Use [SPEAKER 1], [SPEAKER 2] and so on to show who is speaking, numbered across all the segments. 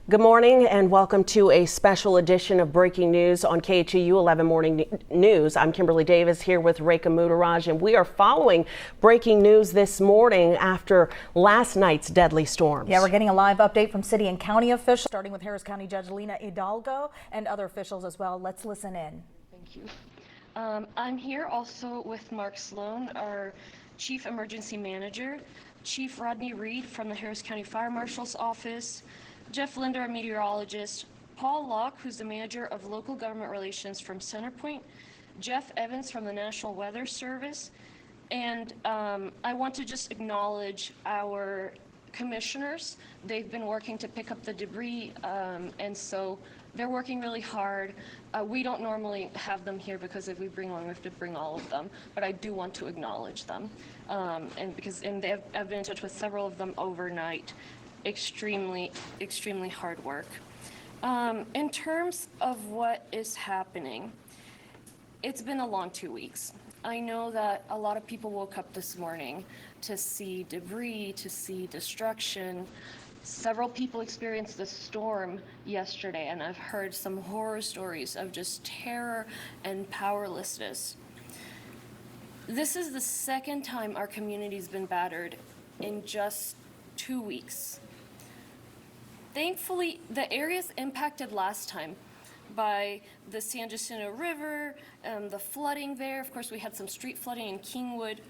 [SPEAKER 1] Good morning and welcome to a special edition of Breaking News on KHEU 11 Morning News. I'm Kimberly Davis here with Rekha Mudaraj, and we are following breaking news this morning after last night's deadly storms.
[SPEAKER 2] Yeah, we're getting a live update from city and county officials, starting with Harris County Judge Lena Hidalgo and other officials as well. Let's listen in.
[SPEAKER 3] Thank you. I'm here also with Mark Sloan, our Chief Emergency Manager, Chief Rodney Reed from the Harris County Fire Marshal's Office, Jeff Linder, a meteorologist, Paul Locke, who's the manager of local government relations from Centerpoint, Jeff Evans from the National Weather Service, and I want to just acknowledge our commissioners. They've been working to pick up the debris, and so they're working really hard. We don't normally have them here because if we bring one, we have to bring all of them, but I do want to acknowledge them, and I've been in touch with several of them overnight. Extremely hard work. In terms of what is happening, it's been a long 2 weeks. I know that a lot of people woke up this morning to see debris, to see destruction. Several people experienced the storm yesterday, and I've heard some horror stories of just terror and powerlessness. This is the second time our community's been battered in just 2 weeks. Thankfully, the areas impacted last time by the San Jacinto River, the flooding there, of course we had some street flooding in Kingwood,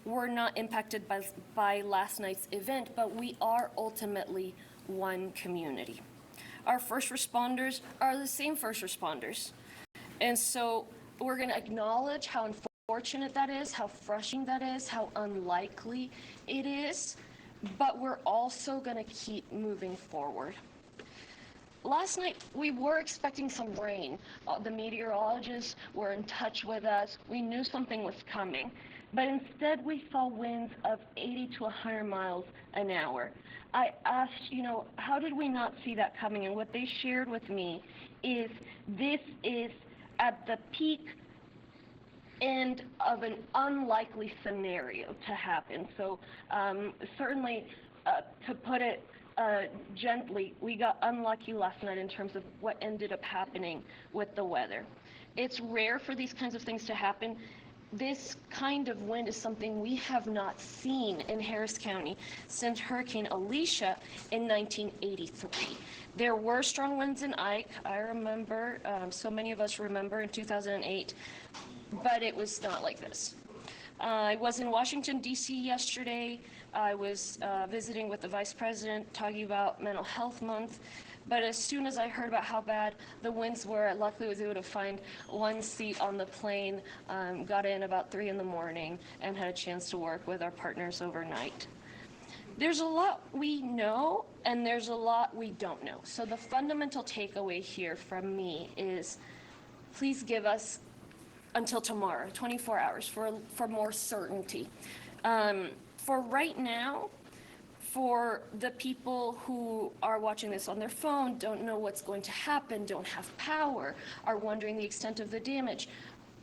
[SPEAKER 3] were not impacted by last night's event, but we are ultimately one community. Our first responders are the same first responders. And so we're gonna acknowledge how unfortunate that is, how frustrating that is, how unlikely it is, but we're also going to keep moving forward. Last night, we were expecting some rain. The meteorologists were in touch with us. We knew something was coming, but instead we saw winds of 80 to 100 miles an hour. I asked, how did we not see that coming? And what they shared with me is this is at the peak end of an unlikely scenario to happen. So certainly, to put it gently, we got unlucky last night in terms of what ended up happening with the weather. It's rare for these kinds of things to happen. This kind of wind is something we have not seen in Harris County since Hurricane Alicia in 1983. There were strong winds in Ike. I remember, so many of us remember in 2008, but it was not like this. I was in Washington, D.C. yesterday. I was visiting with the Vice President, talking about Mental Health Month. But as soon as I heard about how bad the winds were, I luckily was able to find one seat on the plane, got in about 3 in the morning, and had a chance to work with our partners overnight. There's a lot we know, and there's a lot we don't know. So the fundamental takeaway here from me is, please give us until tomorrow, 24 hours, for more certainty. For right now, for the people who are watching this on their phone, don't know what's going to happen, don't have power, are wondering the extent of the damage,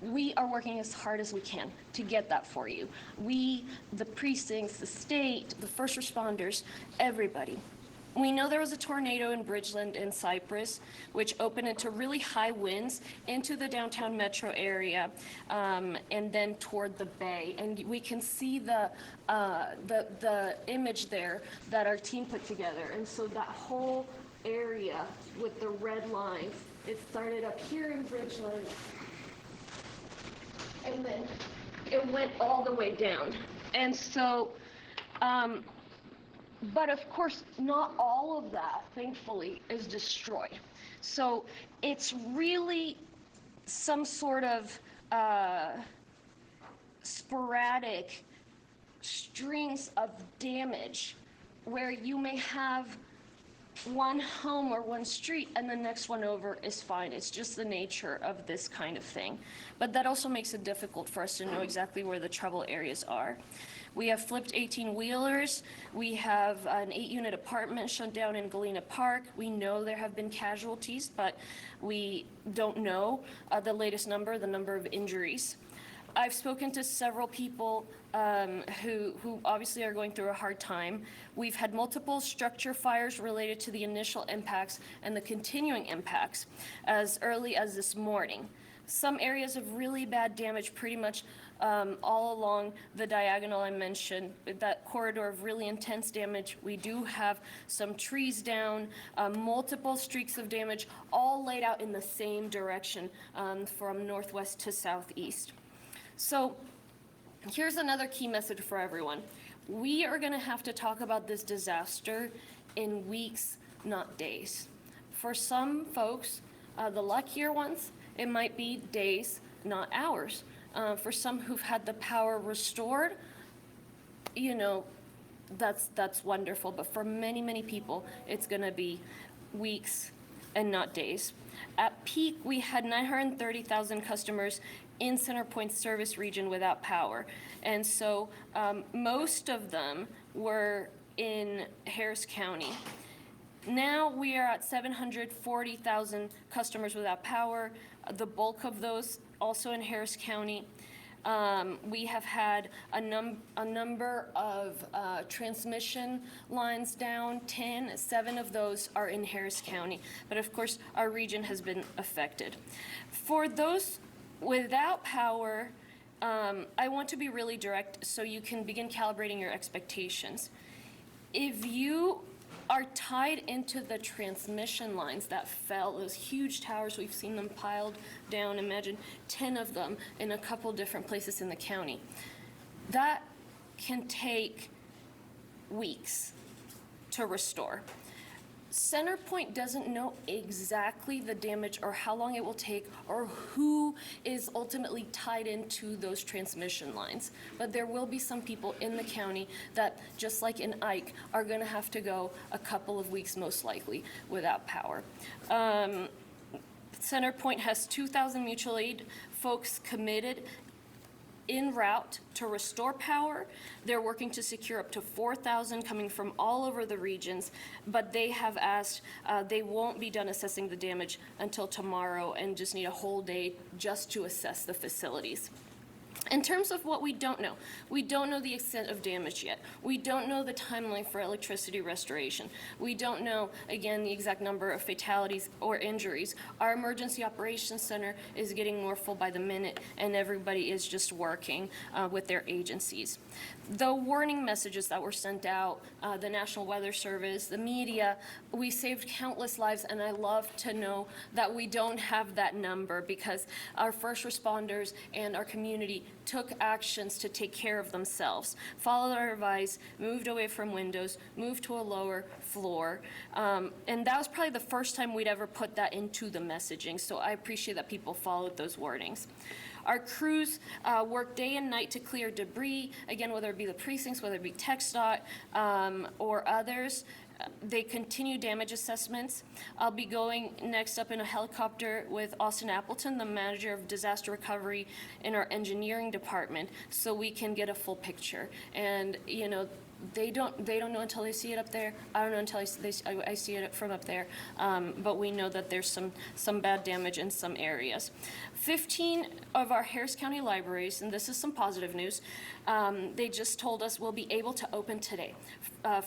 [SPEAKER 3] we are working as hard as we can to get that for you. We, the precincts, the state, the first responders, everybody. We know there was a tornado in Bridgeland and Cypress, which opened into really high winds into the downtown metro area, and then toward the bay. And we can see the image there that our team put together. And so that whole area with the red lines, it started up here in Bridgeland, and then it went all the way down. And so, but of course, not all of that, thankfully, is destroyed. So it's really some sort of sporadic strings of damage where you may have one home or one street and the next one over is fine. It's just the nature of this kind of thing. But that also makes it difficult for us to know exactly where the trouble areas are. We have flipped 18-wheelers. We have an 8-unit apartment shut down in Galena Park. We know there have been casualties, but we don't know the latest number, the number of injuries. I've spoken to several people who obviously are going through a hard time. We've had multiple structure fires related to the initial impacts and the continuing impacts as early as this morning. Some areas of really bad damage pretty much all along the diagonal I mentioned, that corridor of really intense damage. We do have some trees down, multiple streaks of damage, all laid out in the same direction from northwest to southeast. So here's another key message for everyone. We are going to have to talk about this disaster in weeks, not days. For some folks, the luckier ones, it might be days, not hours. For some who've had the power restored, you know, that's wonderful. But for many, many people, it's going to be weeks and not days. At peak, we had 930,000 customers in CenterPoint's service region without power. And so most of them were in Harris County. Now we are at 740,000 customers without power. The bulk of those also in Harris County. We have had a number of transmission lines down, 7 of those are in Harris County. But of course, our region has been affected. For those without power, I want to be really direct so you can begin calibrating your expectations. If you are tied into the transmission lines that fell, those huge towers, we've seen them piled down, imagine 10 of them in a couple different places in the county. That can take weeks to restore. CenterPoint doesn't know exactly the damage or how long it will take or who is ultimately tied into those transmission lines. But there will be some people in the county that, just like in Ike, are going to have to go a couple of weeks most likely without power. CenterPoint has 2,000 mutual aid folks committed en route to restore power. They're working to secure up to 4,000 coming from all over the regions, but they have asked, they won't be done assessing the damage until tomorrow and just need a whole day just to assess the facilities. In terms of what we don't know the extent of damage yet. We don't know the timeline for electricity restoration. We don't know, again, the exact number of fatalities or injuries. Our emergency operations center is getting more full by the minute, and everybody is just working with their agencies. The warning messages that were sent out, the National Weather Service, the media, we saved countless lives, and I love to know that we don't have that number because our first responders and our community took actions to take care of themselves, followed our advice, moved away from windows, moved to a lower floor. And that was probably the first time we'd ever put that into the messaging, so I appreciate that people followed those warnings. Our crews work day and night to clear debris, again, whether it be the precincts, whether it be TxDOT or others. They continue damage assessments. I'll be going next up in a helicopter with Austin Appleton, the manager of disaster recovery in our engineering department, so we can get a full picture. And you know, they don't know until they see it up there. I don't know until I see it from up there. But we know that there's some bad damage in some areas. 15 of our Harris County libraries, and this is some positive news, they just told us we'll be able to open today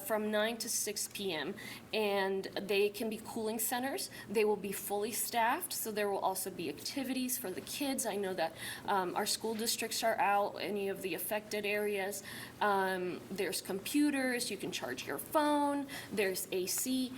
[SPEAKER 3] from 9 to 6 p.m. And they can be cooling centers. They will be fully staffed, so there will also be activities for the kids. I know that our school districts are out, any of the affected areas. There's computers, you can charge your phone, there's AC.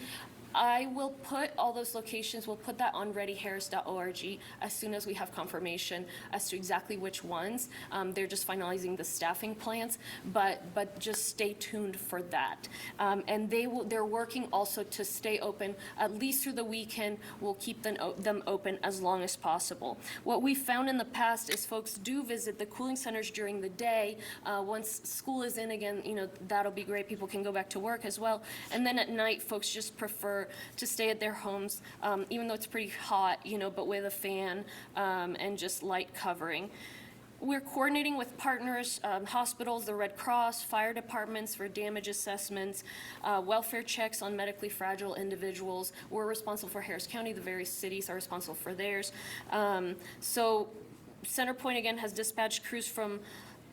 [SPEAKER 3] I will put all those locations, we'll put that on readyharris.org as soon as we have confirmation as to exactly which ones. They're just finalizing the staffing plans, but just stay tuned for that. And they're working also to stay open at least through the weekend. We'll keep them open as long as possible. What we found in the past is folks do visit the cooling centers during the day. Once school is in again, you know, that'll be great. People can go back to work as well. And then at night, folks just prefer to stay at their homes, even though it's pretty hot, you know, but with a fan and just light covering. We're coordinating with partners, hospitals, the Red Cross, fire departments for damage assessments, welfare checks on medically fragile individuals. We're responsible for Harris County. The various cities are responsible for theirs. So CenterPoint, again, has dispatched crews from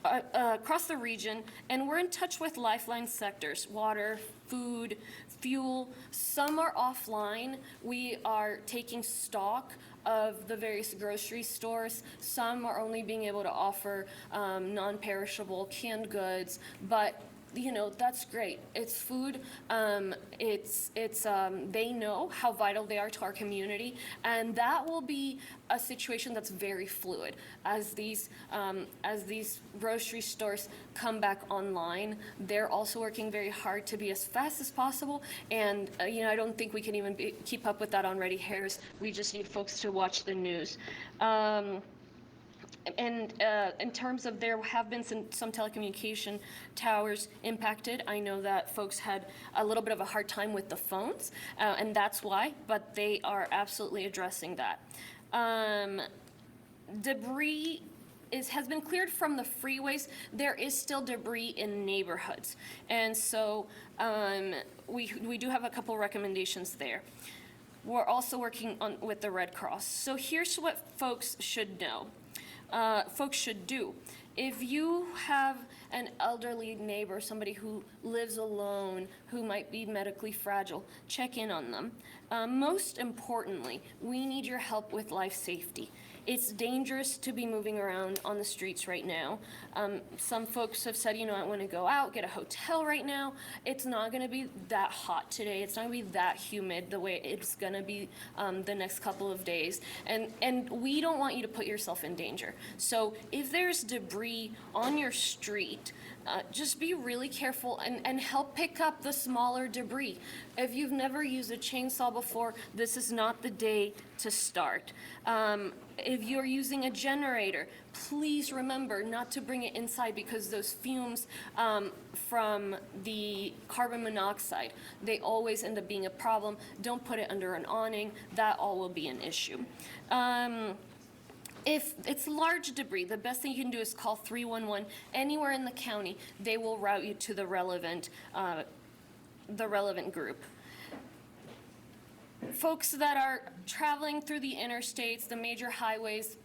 [SPEAKER 3] across the region, and we're in touch with lifeline sectors: water, food, fuel. Some are offline. We are taking stock of the various grocery stores. Some are only being able to offer non-perishable canned goods, but you know, that's great. It's food. They know how vital they are to our community, and that will be a situation that's very fluid as these grocery stores come back online. They're also working very hard to be as fast as possible, and you know, I don't think we can even keep up with that on Ready Harris. We just need folks to watch the news. And in terms of, there have been some telecommunication towers impacted. I know that folks had a little bit of a hard time with the phones, and that's why, but they are absolutely addressing that. Debris has been cleared from the freeways. There is still debris in neighborhoods, and so we do have a couple recommendations there. We're also working with the Red Cross. So here's what folks should know. Folks should do. If you have an elderly neighbor, somebody who lives alone, who might be medically fragile, check in on them. Most importantly, we need your help with life safety. It's dangerous to be moving around on the streets right now. Some folks have said, you know, I want to go out, get a hotel right now. It's not going to be that hot today. It's not going to be that humid the way it's going to be the next couple of days. And we don't want you to put yourself in danger. So if there's debris on your street, just be really careful and help pick up the smaller debris. If you've never used a chainsaw before, this is not the day to start. If you're using a generator, please remember not to bring it inside, because those fumes from the carbon monoxide, they always end up being a problem. Don't put it under an awning. That all will be an issue. If it's large debris, the best thing you can do is call 311 anywhere in the county. They will route you to the relevant group. Folks that are traveling through the interstates, the major highways,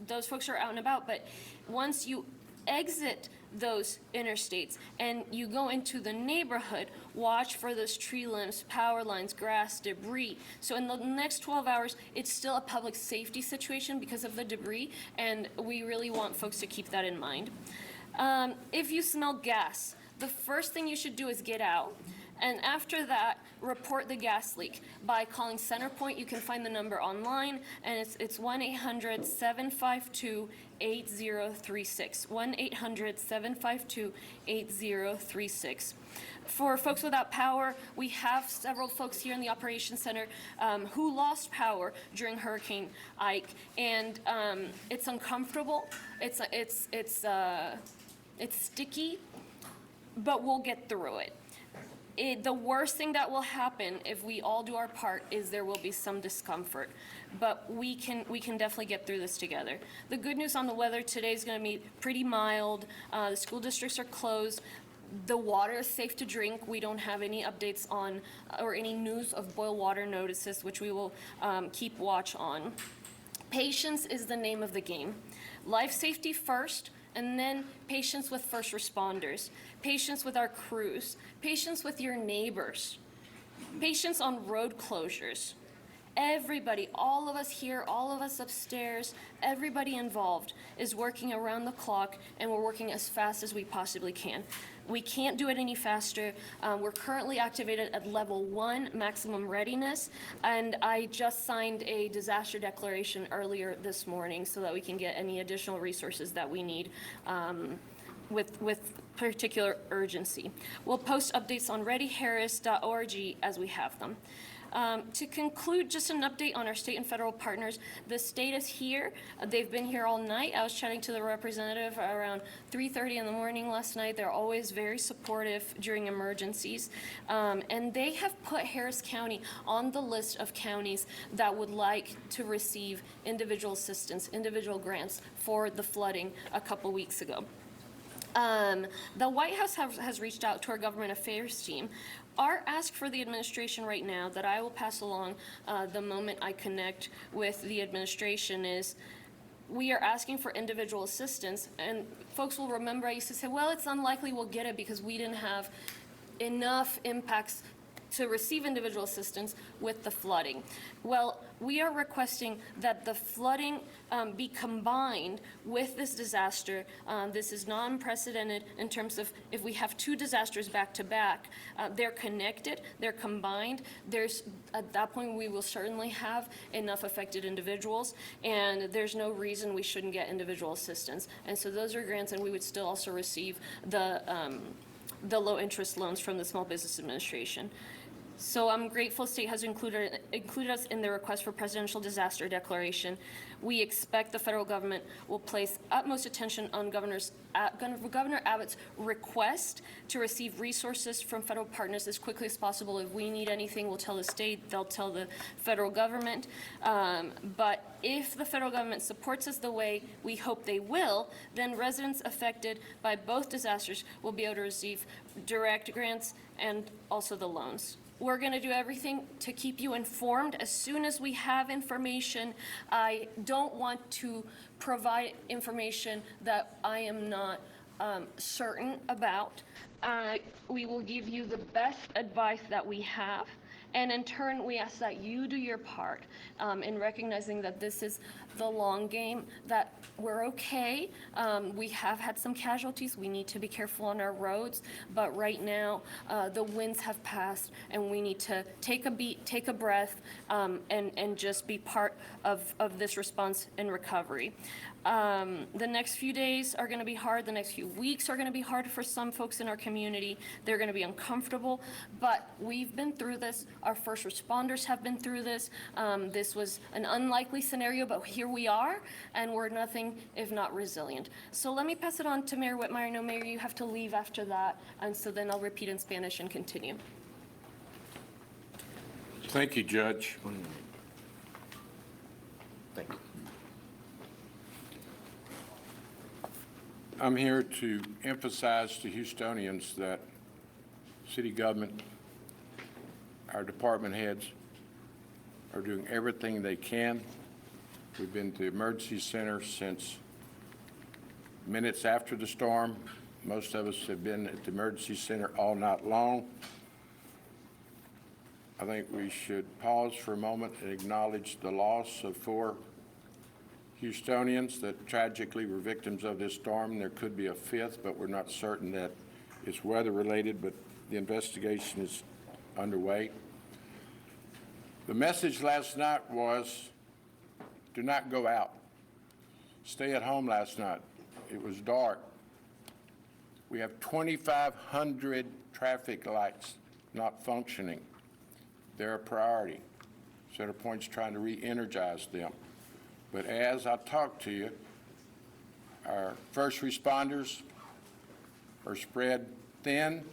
[SPEAKER 3] those folks are out and about, but once you exit those interstates and you go into the neighborhood, watch for those tree limbs, power lines, grass, debris. So in the next 12 hours, it's still a public safety situation because of the debris, and we really want folks to keep that in mind. If you smell gas, the first thing you should do is get out. And after that, report the gas leak by calling CenterPoint. You can find the number online, and it's 1-800-752-8036. 1-800-752-8036. For folks without power, we have several folks here in the Operations Center who lost power during Hurricane Ike, and it's uncomfortable. It's sticky, but we'll get through it. The worst thing that will happen if we all do our part is there will be some discomfort, but we can definitely get through this together. The good news on the weather today is going to be pretty mild. The school districts are closed. The water is safe to drink. We don't have any updates on or any news of boil water notices, which we will keep watch on. Patience is the name of the game. Life safety first, and then patience with first responders, patience with our crews, patience with your neighbors, patience on road closures. Everybody, all of us here, all of us upstairs, everybody involved is working around the clock, and we're working as fast as we possibly can. We can't do it any faster. We're currently activated at level 1, maximum readiness, and I just signed a disaster declaration earlier this morning so that we can get any additional resources that we need with particular urgency. We'll post updates on readyharris.org as we have them. To conclude, just an update on our state and federal partners. The state is here. They've been here all night. I was chatting to the representative around 3:30 in the morning last night. They're always very supportive during emergencies. And they have put Harris County on the list of counties that would like to receive individual assistance, individual grants for the flooding a couple weeks ago. The White House has reached out to our government affairs team. Our ask for the administration right now that I will pass along the moment I connect with the administration is we are asking for individual assistance, and folks will remember I used to say, well, it's unlikely we'll get it because we didn't have enough impacts to receive individual assistance with the flooding. Well, we are requesting that the flooding be combined with this disaster. This is not unprecedented in terms of if we have two disasters back to back. They're connected, they're combined. At that point, we will certainly have enough affected individuals, and there's no reason we shouldn't get individual assistance. And so those are grants, and we would still also receive the low interest loans from the Small Business Administration. So I'm grateful state has included us in the request for presidential disaster declaration. We expect the federal government will place utmost attention on Governor Abbott's request to receive resources from federal partners as quickly as possible. If we need anything, we'll tell the state, they'll tell the federal government. But if the federal government supports us the way we hope they will, then residents affected by both disasters will be able to receive direct grants and also the loans. We're going to do everything to keep you informed as soon as we have information. I don't want to provide information that I am not certain about. We will give you the best advice that we have. And in turn, we ask that you do your part in recognizing that this is the long game, that we're okay. We have had some casualties. We need to be careful on our roads. But right now, the winds have passed, and we need to take a beat, take a breath, and just be part of this response and recovery. The next few days are going to be hard. The next few weeks are going to be hard for some folks in our community. They're going to be uncomfortable, but we've been through this. Our first responders have been through this. This was an unlikely scenario, but here we are, and we're nothing if not resilient. So let me pass it on to Mayor Whitmire. No, Mayor, you have to leave after that, and so then I'll repeat in Spanish and continue.
[SPEAKER 4] Thank you, Judge.
[SPEAKER 5] Thank you.
[SPEAKER 4] I'm here to emphasize to Houstonians that city government, our department heads are doing everything they can. We've been to the emergency center since minutes after the storm. Most of us have been at the emergency center all night long. I think we should pause for a moment and acknowledge the loss of 4 Houstonians that tragically were victims of this storm. There could be a 5th, but we're not certain that it's weather-related, but the investigation is underway. The message last night was, do not go out. Stay at home last night. It was dark. We have 2,500 traffic lights not functioning. They're a priority. Centerpoint's trying to re-energize them. But as I talk to you, our first responders are spread thin.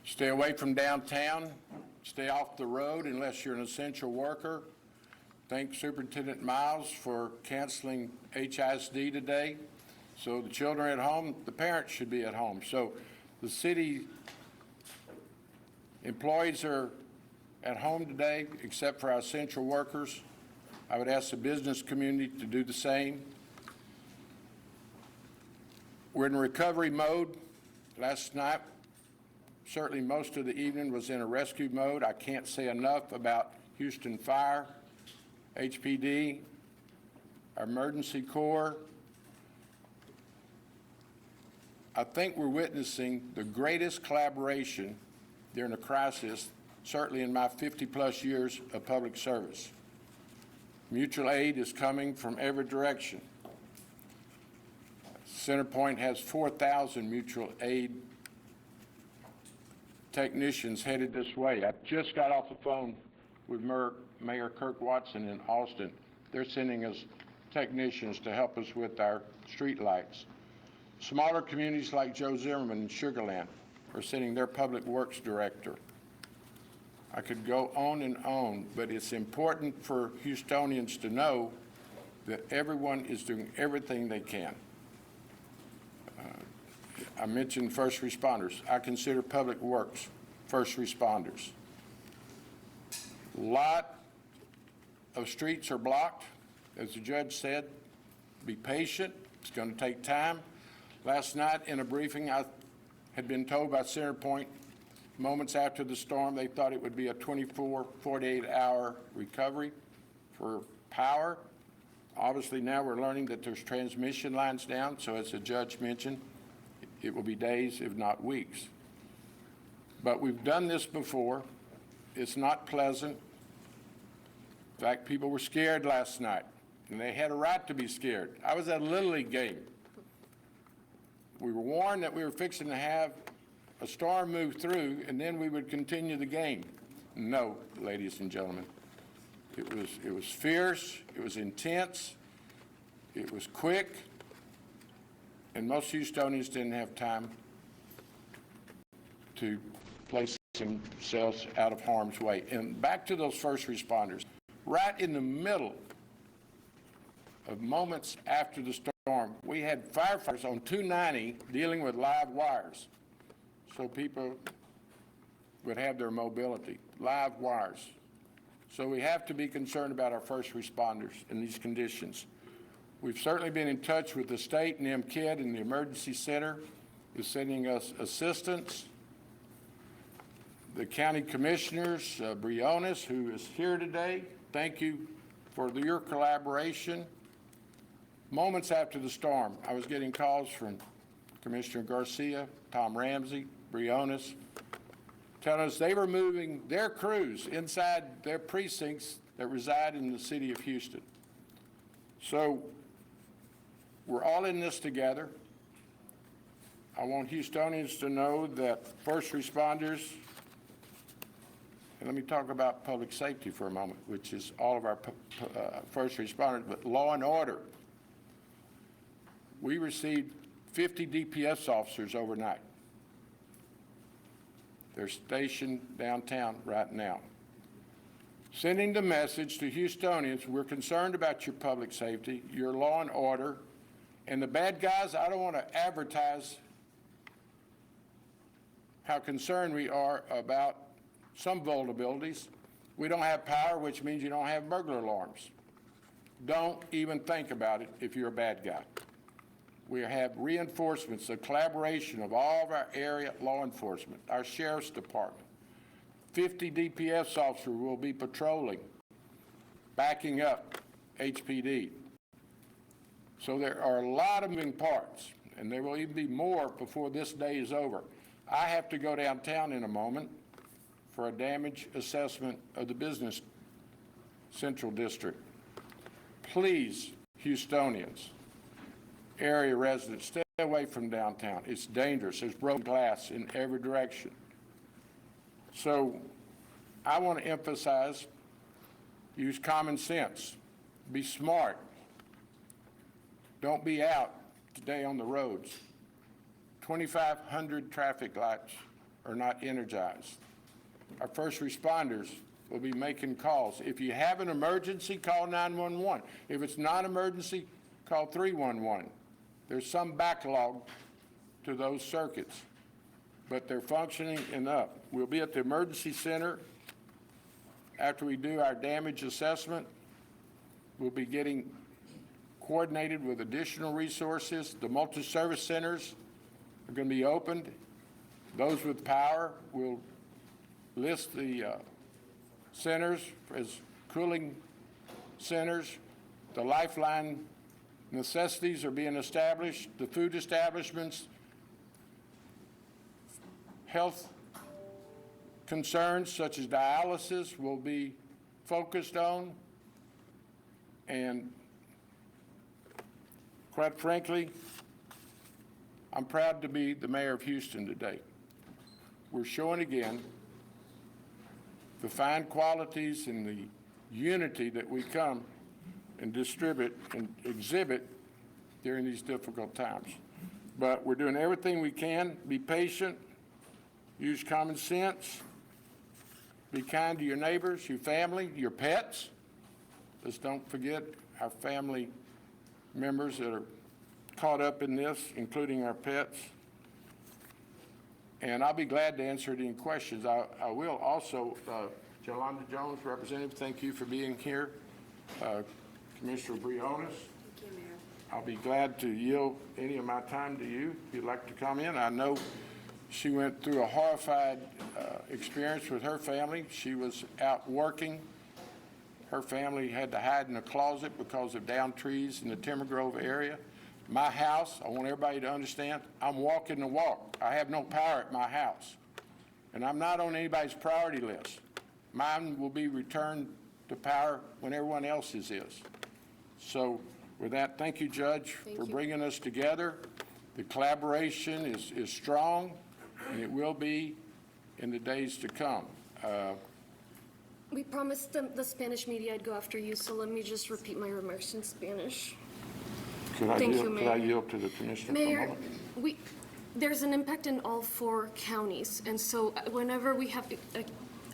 [SPEAKER 4] Stay away from downtown. Stay off the road unless you're an essential worker. Thank Superintendent Miles for canceling HISD today. So the children are at home, the parents should be at home. So the city employees are at home today, except for our essential workers. I would ask the business community to do the same. We're in recovery mode. Last night, certainly most of the evening was in a rescue mode. I can't say enough about Houston Fire, HPD, our emergency corps. I think we're witnessing the greatest collaboration during a crisis, certainly in my 50-plus years of public service. Mutual aid is coming from every direction. Centerpoint has 4,000 mutual aid technicians headed this way. I just got off the phone with Mayor Kirk Watson in Austin. They're sending us technicians to help us with our street lights. Smaller communities like Joe Zimmerman in Sugar Land are sending their public works director. I could go on, but it's important for Houstonians to know that everyone is doing everything they can. I mentioned first responders. I consider public works first responders. A lot of streets are blocked. As the judge said, be patient. It's going to take time. Last night in a briefing, I had been told by CenterPoint moments after the storm, they thought it would be a 24, 48-hour recovery for power. Obviously, now we're learning that there's transmission lines down, so as the judge mentioned, it will be days, if not weeks. But we've done this before. It's not pleasant. In fact, people were scared last night, and they had a right to be scared. I was at a Little League game. We were warned that we were fixing to have a storm move through, and then we would continue the game. No, ladies and gentlemen. It was fierce, it was intense, it was quick, and most Houstonians didn't have time to place themselves out of harm's way. And back to those first responders. Right in the middle of moments after the storm, we had firefighters on 290 dealing with live wires so people would have their mobility, live wires. So we have to be concerned about our first responders in these conditions. We've certainly been in touch with the state, and MKID and the Emergency Center is sending us assistance. The county commissioners, Briones, who is here today, thank you for your collaboration. Moments after the storm, I was getting calls from Commissioner Garcia, Tom Ramsey, Briones, telling us they were moving their crews inside their precincts that reside in the city of Houston. So we're all in this together. I want Houstonians to know that first responders, and let me talk about public safety for a moment, which is all of our first responders, but law and order. We received 50 DPS officers overnight. They're stationed downtown right now. Sending the message to Houstonians, we're concerned about your public safety, your law and order, and the bad guys. I don't want to advertise how concerned we are about some vulnerabilities. We don't have power, which means you don't have burglar alarms. Don't even think about it if you're a bad guy. We have reinforcements, a collaboration of all of our area law enforcement, our sheriff's department. 50 DPS officers will be patrolling, backing up HPD. So there are a lot of moving parts, and there will even be more before this day is over. I have to go downtown in a moment for a damage assessment of the business central district. Please, Houstonians, area residents, stay away from downtown. It's dangerous. There's broken glass in every direction. So I want to emphasize, use common sense. Be smart. Don't be out today on the roads. 2,500 traffic lights are not energized. Our first responders will be making calls. If you have an emergency, call 911. If it's not emergency, call 311. There's some backlog to those circuits, but they're functioning enough. We'll be at the emergency center after we do our damage assessment. We'll be getting coordinated with additional resources. The multi-service centers are going to be opened. Those with power will list the centers as cooling centers. The lifeline necessities are being established. The food establishments, health concerns such as dialysis will be focused on. And quite frankly, I'm proud to be the mayor of Houston today. We're showing again the fine qualities and the unity that we come and distribute and exhibit during these difficult times. But we're doing everything we can. Be patient, use common sense, be kind to your neighbors, your family, your pets. Just don't forget our family members that are caught up in this, including our pets. And I'll be glad to answer any questions. I will also, Jolanda Jones, Representative, thank you for being here. Commissioner Briones. Thank you, Mayor. I'll be glad to yield any of my time to you if you'd like to come in. I know she went through a horrified experience with her family. She was out working. Her family had to hide in a closet because of downed trees in the Timber Grove area. My house, I want everybody to understand, I'm walking the walk. I have no power at my house. And I'm not on anybody's priority list. Mine will be returned to power when everyone else's is. So with that, thank you, Judge, for bringing us together. The collaboration is strong, and it will be in the days to come.
[SPEAKER 3] We promised the Spanish media I'd go after you, so let me just repeat my remarks in Spanish.
[SPEAKER 4] Could I yield to the Commissioner for a
[SPEAKER 3] Mayor,
[SPEAKER 4] moment?
[SPEAKER 3] there's an impact in all 4 counties, and so whenever we have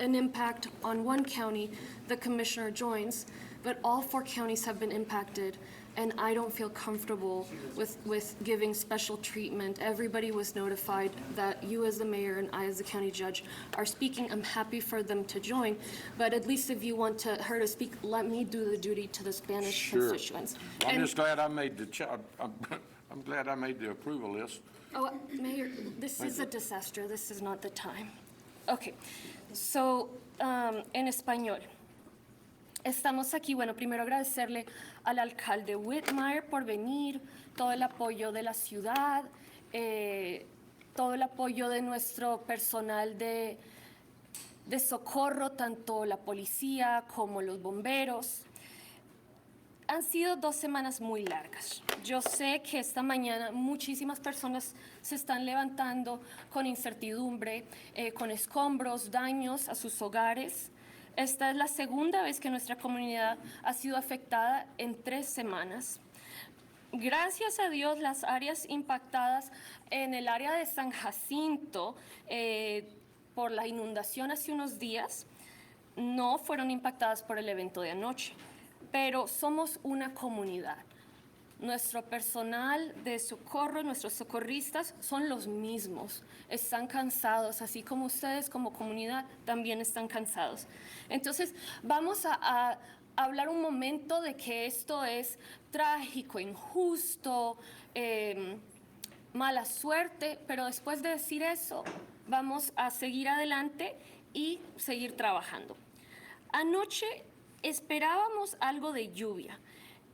[SPEAKER 3] an impact on one county, the commissioner joins, but all 4 counties have been impacted, and I don't feel comfortable with giving special treatment. Everybody was notified that you as the mayor and I as the county judge are speaking. I'm happy for them to join, but at least if you want her to speak, let me do the duty to the Spanish constituents.
[SPEAKER 4] I'm just glad I made I'm glad I made the approval list.
[SPEAKER 3] Oh, Mayor, this is a disaster. This is not the time. Okay, so, en español. Estamos aquí, bueno, primero agradecerle al alcalde Whitmire por venir, todo el apoyo de la ciudad, todo el apoyo de nuestro personal de socorro, tanto la policía como los bomberos. Han sido 2 semanas muy largas. Yo sé que esta mañana muchísimas personas se están levantando con incertidumbre, con escombros, daños a sus hogares. Esta es la segunda vez que nuestra comunidad ha sido afectada en 3 semanas. Gracias a Dios, las áreas impactadas en el área de San Jacinto por la inundación hace unos días no fueron impactadas por el evento de anoche, pero somos una comunidad. Nuestro personal de socorro, nuestros socorristas son los mismos. Están cansados, así como ustedes como comunidad también están cansados. Entonces, vamos a hablar un momento de que esto es trágico, injusto, mala suerte, pero después de decir eso, vamos a seguir adelante y seguir trabajando. Anoche esperábamos algo de lluvia,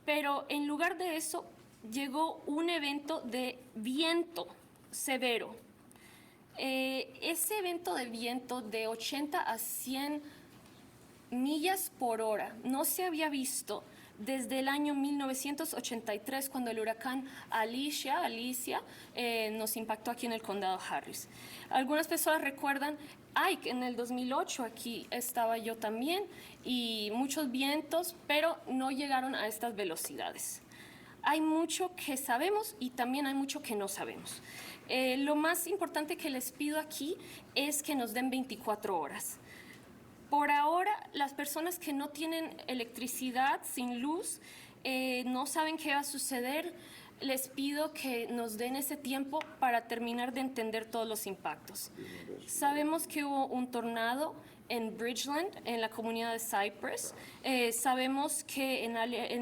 [SPEAKER 3] pero en lugar de eso llegó un evento de viento severo. Ese evento de viento de 80 a 100 millas por hora no se había visto desde el año 1983, cuando el huracán Alicia nos impactó aquí en el condado Harris. Algunas personas recuerdan, que en el 2008 aquí estaba yo también, y muchos vientos, pero no llegaron a estas velocidades. Hay mucho que sabemos y también hay mucho que no sabemos. Lo más importante que les pido aquí es que nos den 24 horas. Por ahora, las personas que no tienen electricidad, sin luz, no saben qué va a suceder, les pido que nos den ese tiempo para terminar de entender todos los impactos. Sabemos que hubo un tornado en Bridgeland, en la comunidad de Cypress. Sabemos que en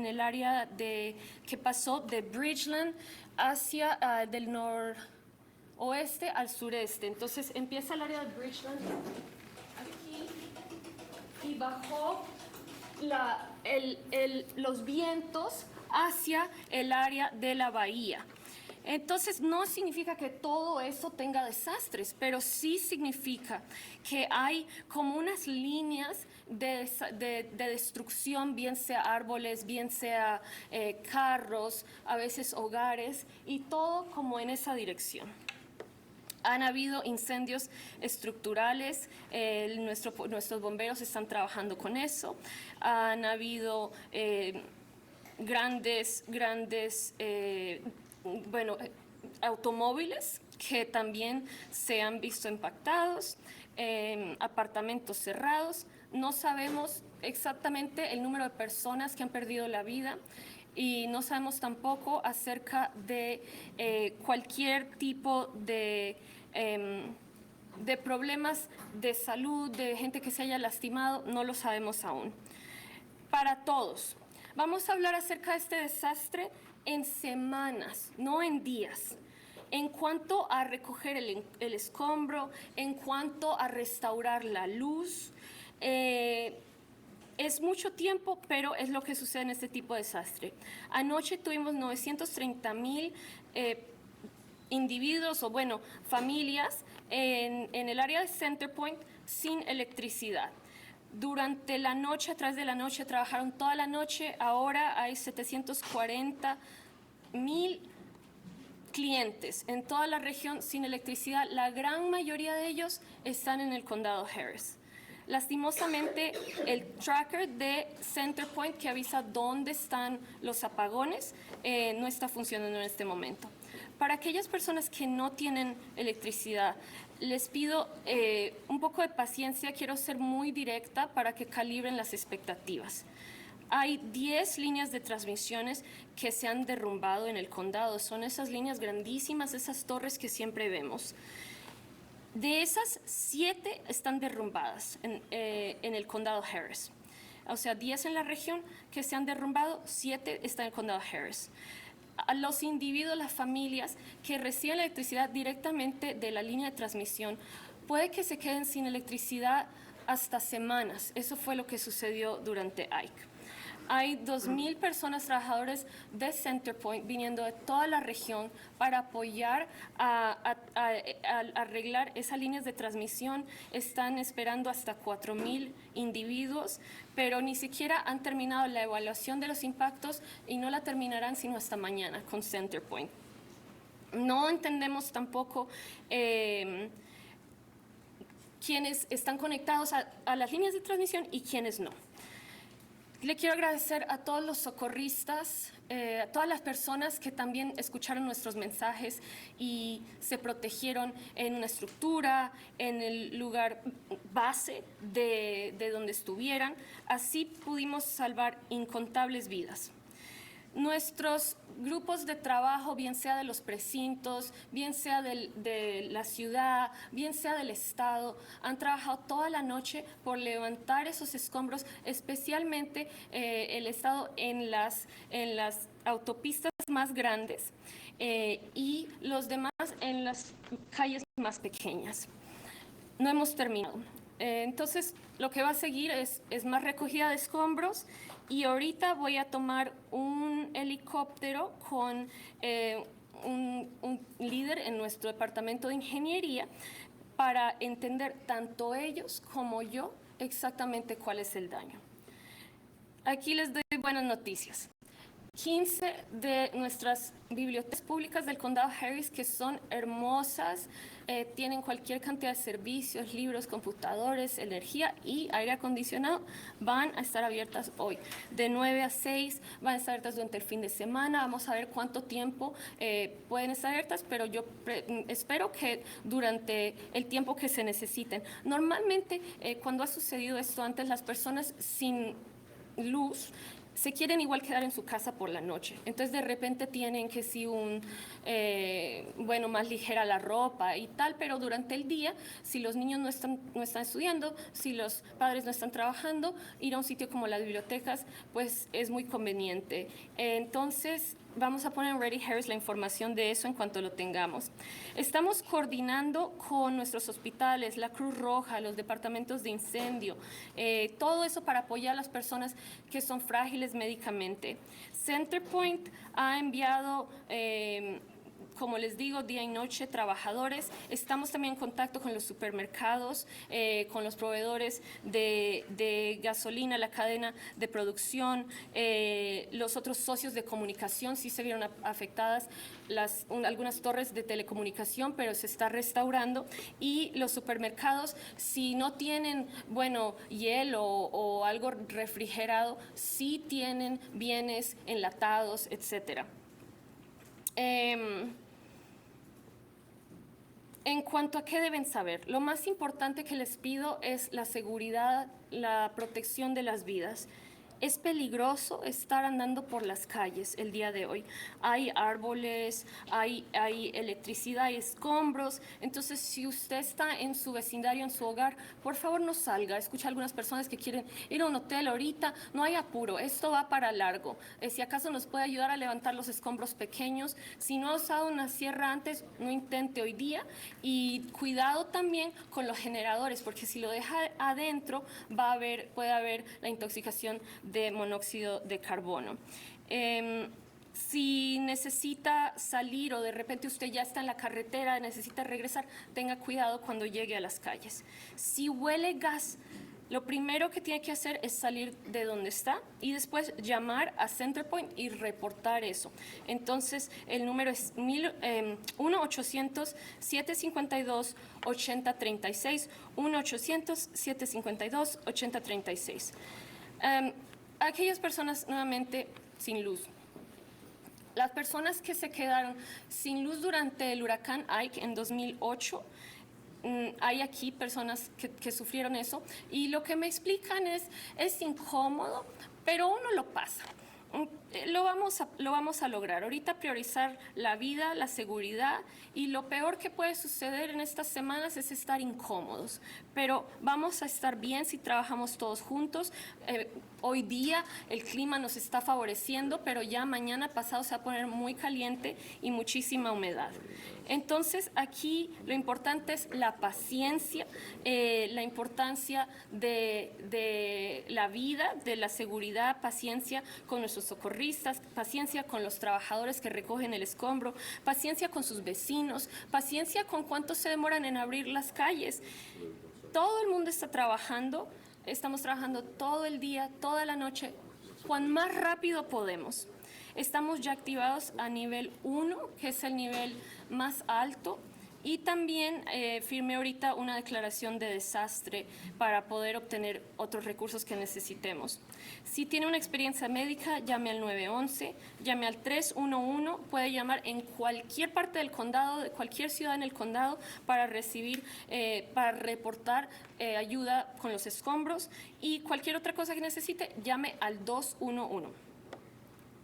[SPEAKER 3] el área que pasó de Bridgeland hacia del noroeste al sureste. Entonces empieza el área de Bridgeland aquí y bajó los vientos hacia el área de la bahía. Entonces, no significa que todo eso tenga desastres, pero sí significa que hay como unas líneas de destrucción, bien sea árboles, bien sea carros, a veces hogares, y todo como en esa dirección. Han habido incendios estructurales, nuestros bomberos están trabajando con eso. Han habido grandes automóviles que también se han visto impactados, apartamentos cerrados. No sabemos exactamente el número de personas que han perdido la vida y no sabemos tampoco acerca de cualquier tipo de problemas de salud, de gente que se haya lastimado. No lo sabemos aún. Para todos, Vamos a hablar acerca de este desastre en semanas, no en días. En cuanto a recoger el escombro, en cuanto a restaurar la luz, es mucho tiempo, pero es lo que sucede en este tipo de desastre. Anoche tuvimos 930,000 individuos o bueno, familias en el área de Center Point sin electricidad. Durante la noche, atrás de la noche, trabajaron toda la noche. Ahora hay 740,000 clientes en toda la región sin electricidad. La gran mayoría de ellos están en el condado Harris. Lastimosamente, el tracker de Center Point que avisa dónde están los apagones no está funcionando en este momento. Para aquellas personas que no tienen electricidad, les pido un poco de paciencia. Quiero ser muy directa para que calibren las expectativas. Hay 10 líneas de transmisiones que se han derrumbado en el condado. Son esas líneas grandísimas, esas torres que siempre vemos. De esas, 7 están derrumbadas en el condado Harris. O sea, 10 en la región que se han derrumbado, 7 están en el condado Harris. A los individuos, las familias que reciben la electricidad directamente de la línea de transmisión, puede que se queden sin electricidad hasta semanas. Eso fue lo que sucedió durante Ike. Hay 2,000 personas, trabajadores de Center Point, viniendo de toda la región para apoyar a arreglar esas líneas de transmisión. Están esperando hasta 4,000 individuos, pero ni siquiera han terminado la evaluación de los impactos y no la terminarán sino hasta mañana con Center Point. No entendemos tampoco quiénes están conectados a las líneas de transmisión y quiénes no. Le quiero agradecer a todos los socorristas, a todas las personas que también escucharon nuestros mensajes y se protegieron en una estructura, en el lugar base de donde estuvieran. Así pudimos salvar incontables vidas. Nuestros grupos de trabajo, bien sea de los precintos, bien sea de la ciudad, bien sea del estado, han trabajado toda la noche por levantar esos escombros, especialmente el estado en las autopistas más grandes y los demás en las calles más pequeñas. No hemos terminado. Entonces, lo que va a seguir es más recogida de escombros y ahorita voy a tomar un helicóptero con un líder en nuestro departamento de ingeniería para entender tanto ellos como yo exactamente cuál es el daño. Aquí les doy buenas noticias. 15 de nuestras bibliotecas públicas del condado Harris, que son hermosas, tienen cualquier cantidad de servicios, libros, computadores, energía y aire acondicionado, van a estar abiertas hoy. De 9 a 6 van a estar abiertas durante el fin de semana. Vamos a ver cuánto tiempo pueden estar abiertas, pero yo espero que durante el tiempo que se necesiten. Normalmente, cuando ha sucedido esto antes, las personas sin luz se quieren igual quedar en su casa por la noche. Entonces de repente tienen que sí más ligera la ropa y tal, pero durante el día, si los niños no están estudiando, si los padres no están trabajando, ir a un sitio como las bibliotecas, pues es muy conveniente. Entonces vamos a poner en Ready Harris la información de eso en cuanto lo tengamos. Estamos coordinando con nuestros hospitales, la Cruz Roja, los departamentos de incendio, todo eso para apoyar a las personas que son frágiles médicamente. Center Point ha enviado como les digo, día y noche, trabajadores. Estamos también en contacto con los supermercados, con los proveedores de gasolina, la cadena de producción, los otros socios de comunicación. Sí se vieron afectadas algunas torres de telecomunicación, pero se está restaurando. Y los supermercados, si no tienen, hielo o algo refrigerado, sí tienen bienes enlatados, etcétera. En cuanto a qué deben saber, lo más importante que les pido es la seguridad, la protección de las vidas. Es peligroso estar andando por las calles el día de hoy. Hay árboles, hay electricidad, hay escombros. Entonces, si usted está en su vecindario, en su hogar, por favor no salga. Escucha a algunas personas que quieren ir a un hotel ahorita. No hay apuro, esto va para largo. Si acaso nos puede ayudar a levantar los escombros pequeños. Si no ha usado una sierra antes, no intente hoy día. Y cuidado también con los generadores, porque si lo deja adentro, puede haber la intoxicación de monóxido de carbono. Si necesita salir o de repente usted ya está en la carretera, necesita regresar, tenga cuidado cuando llegue a las calles. Si huele gas, lo primero que tiene que hacer es salir de donde está y después llamar a Centerpoint y reportar eso. Entonces, el número es 1-800-752-8036, 1-800-752-8036. Aquellas personas nuevamente sin luz. Las personas que se quedaron sin luz durante el huracán Ike en 2008, hay aquí personas que sufrieron eso y lo que me explican es incómodo, pero uno lo pasa. Lo vamos a lograr. Ahorita priorizar la vida, la seguridad y lo peor que puede suceder en estas semanas es estar incómodos. Pero vamos a estar bien si trabajamos todos juntos. Hoy día el clima nos está favoreciendo, pero ya mañana pasado se va a poner muy caliente y muchísima humedad. Entonces aquí lo importante es la paciencia, la importancia de la vida, de la seguridad, paciencia con nuestros socorristas, paciencia con los trabajadores que recogen el escombro, paciencia con sus vecinos, paciencia con cuánto se demoran en abrir las calles. Todo el mundo está trabajando, estamos trabajando todo el día, toda la noche, cuán más rápido podemos. Estamos ya activados a nivel 1, que es el nivel más alto, y también firmé ahorita una declaración de desastre para poder obtener otros recursos que necesitemos. Si tiene una experiencia médica, llame al 911, llame al 311, puede llamar en cualquier parte del condado, de cualquier ciudad en el condado, para recibir, para reportar ayuda con los escombros, y cualquier otra cosa que necesite, llame al 211.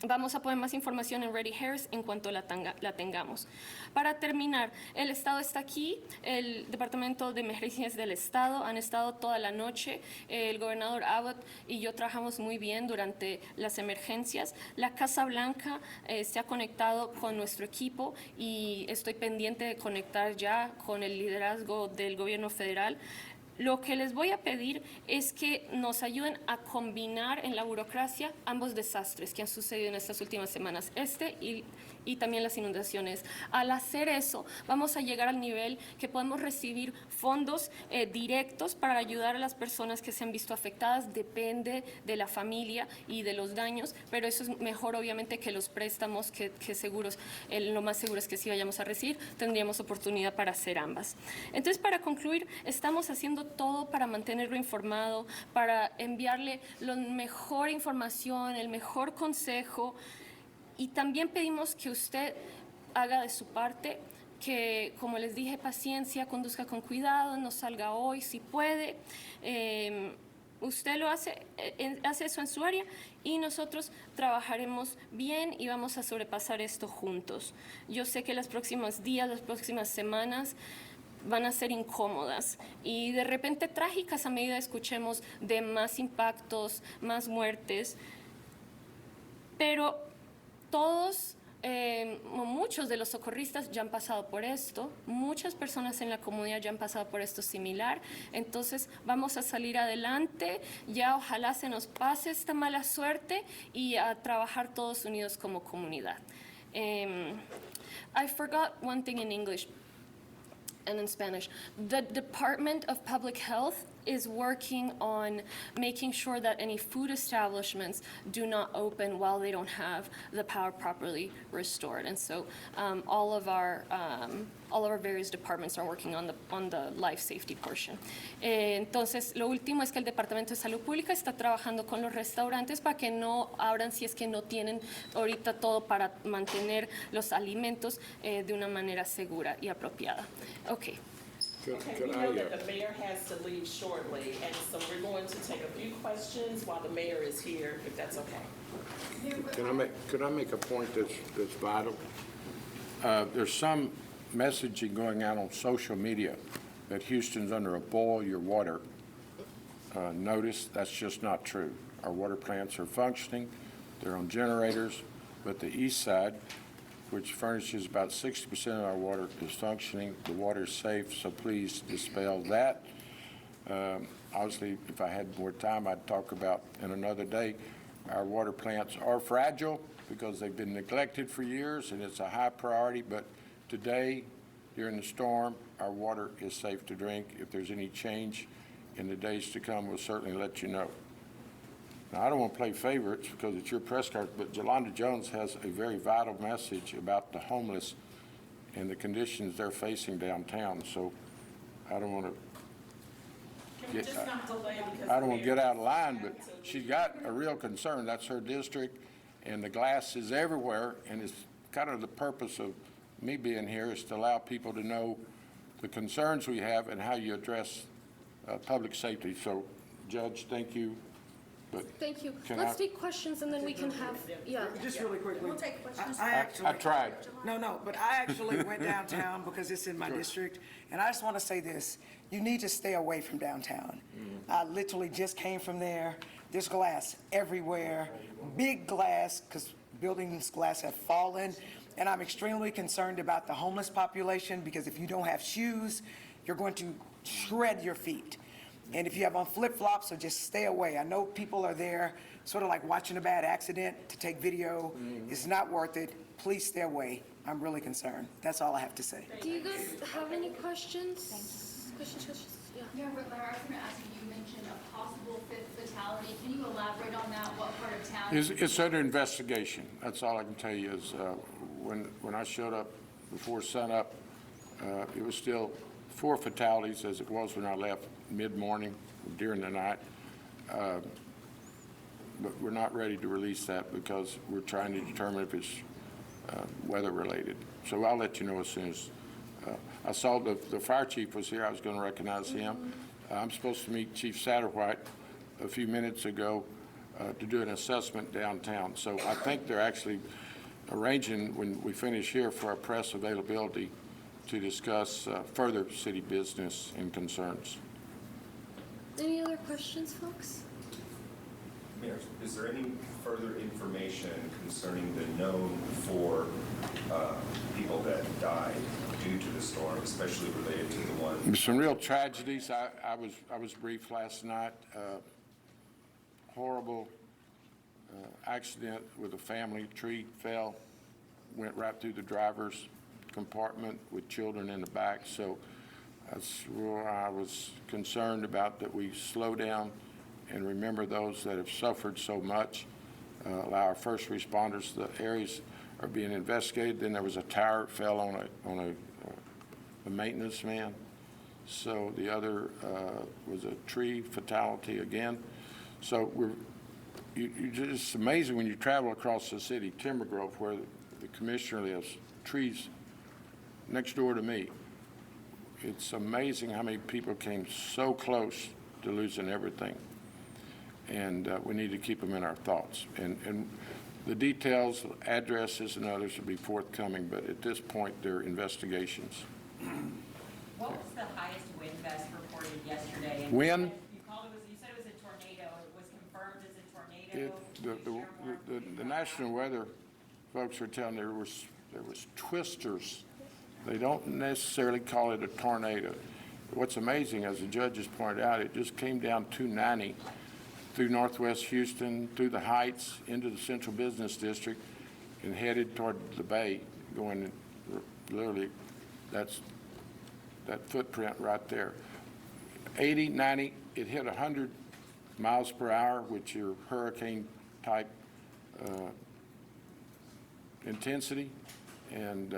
[SPEAKER 3] Vamos a poner más información en Ready Harris en cuanto la tengamos. Para terminar, el Estado está aquí, el Departamento de Emergencias del Estado han estado toda la noche, el gobernador Abbott y yo trabajamos muy bien durante las emergencias. La Casa Blanca se ha conectado con nuestro equipo y estoy pendiente de conectar ya con el liderazgo del gobierno federal. Lo que les voy a pedir es que nos ayuden a combinar en la burocracia ambos desastres que han sucedido en estas últimas semanas, y también las inundaciones. Al hacer eso, vamos a llegar al nivel que podemos recibir fondos directos para ayudar a las personas que se han visto afectadas. Depende de la familia y de los daños, pero eso es mejor obviamente que los préstamos que seguros. Lo más seguro es que si vayamos a recibir, tendríamos oportunidad para hacer ambas. Entonces, para concluir, estamos haciendo todo para mantenerlo informado, para enviarle la mejor información, el mejor consejo, y también pedimos que usted haga de su parte, que, como les dije, paciencia, conduzca con cuidado, no salga hoy si puede. Usted lo hace eso en su área y nosotros trabajaremos bien y vamos a sobrepasar esto juntos. Yo sé que los próximos días, las próximas semanas van a ser incómodas y de repente trágicas a medida que escuchemos de más impactos, más muertes, pero todos, muchos de los socorristas ya han pasado por esto, muchas personas en la comunidad ya han pasado por esto similar, entonces vamos a salir adelante, ya ojalá se nos pase esta mala suerte y a trabajar todos unidos como comunidad. I forgot one thing in English and in Spanish. The Department of Public Health is working on making sure that any food establishments do not open while they don't have the power properly restored. And so all of our various departments are working on the life safety portion. Entonces, lo último es que el Departamento de Salud Pública está trabajando con los restaurantes para que no abran si es que no tienen ahorita todo para mantener los alimentos de una manera segura y apropiada. Okay.
[SPEAKER 1] Okay, we know that the mayor has to leave shortly, and so we're going to take a few questions while the mayor is here, if that's okay.
[SPEAKER 4] Could I make a point that's vital? There's some messaging going out on social media that Houston's under a boil your water notice. That's just not true. Our water plants are functioning. They're on generators, but the east side, which furnishes about 60% of our water, is functioning. The water is safe, so please dispel that. Obviously, if I had more time, I'd talk about in another day. Our water plants are fragile because they've been neglected for years, and it's a high priority. But today, during the storm, our water is safe to drink. If there's any change in the days to come, we'll certainly let you know. Now, I don't want to play favorites because it's your press card, but Yolanda Jones has a very vital message about the homeless and the conditions they're facing downtown. So I don't want to get out of line, but she's got a real concern. That's her district, and the glass is everywhere, and it's kind of the purpose of me being here is to allow people to know the concerns we have and how you address public safety. So, Judge, thank you. But
[SPEAKER 3] Thank you. Let's take questions and then we can have, yeah.
[SPEAKER 5] Just really quickly.
[SPEAKER 3] We'll take questions.
[SPEAKER 4] I tried.
[SPEAKER 5] No, but I actually went downtown because it's in my district, and I just want to say this. You need to stay away from downtown. I literally just came from there. There's glass everywhere, big glass, because buildings' glass have fallen, and I'm extremely concerned about the homeless population because if you don't have shoes, you're going to shred your feet. And if you have on flip-flops, so just stay away. I know people are there, sort of like watching a bad accident to take video. It's not worth it. Please stay away. I'm really concerned. That's all I have to say.
[SPEAKER 3] Do you guys have any questions? Questions? Yeah.
[SPEAKER 6] Yeah, Riddler, I was going to ask you mentioned a possible fifth fatality. Can you elaborate on that? What part of town?
[SPEAKER 4] It's under investigation. That's all I can tell you is when I showed up before sunup, it was still 4 fatalities as it was when I left mid-morning during the night. But we're not ready to release that because we're trying to determine if it's weather-related. So I'll let you know as soon as I saw the fire chief was here. I was going to recognize him. I'm supposed to meet Chief Satterwhite a few minutes ago to do an assessment downtown. So I think they're actually arranging when we finish here for our press availability to discuss further city business and concerns.
[SPEAKER 3] Any other questions, folks?
[SPEAKER 7] Mayor, is there any further information concerning the known 4 people that died due to the storm, especially related to the one?
[SPEAKER 4] Some real tragedies. I was briefed last night. Horrible accident with a family. Tree fell, went right through the driver's compartment with children in the back. So that's where I was concerned about, that we slow down and remember those that have suffered so much. Allow our first responders. The areas are being investigated. Then there was a tower that fell on a maintenance man. So the other was a tree fatality again. So it's amazing when you travel across the city, Timber Grove, where the commissioner lives, trees next door to me. It's amazing how many people came so close to losing everything. And we need to keep them in our thoughts. And the details, addresses, and others will be forthcoming, but at this point, they're investigations.
[SPEAKER 8] What was the highest wind gust reported yesterday? And
[SPEAKER 4] Wind?
[SPEAKER 8] You said it was a tornado. It was confirmed as a tornado?
[SPEAKER 4] The National Weather folks are telling there was twisters. They don't necessarily call it a tornado. What's amazing, as the judges pointed out, it just came down 290 through northwest Houston, through the Heights, into the Central Business District, and headed toward the bay, going literally, that's that footprint right there. 80, 90, it hit 100 miles per hour, which are hurricane-type intensity. And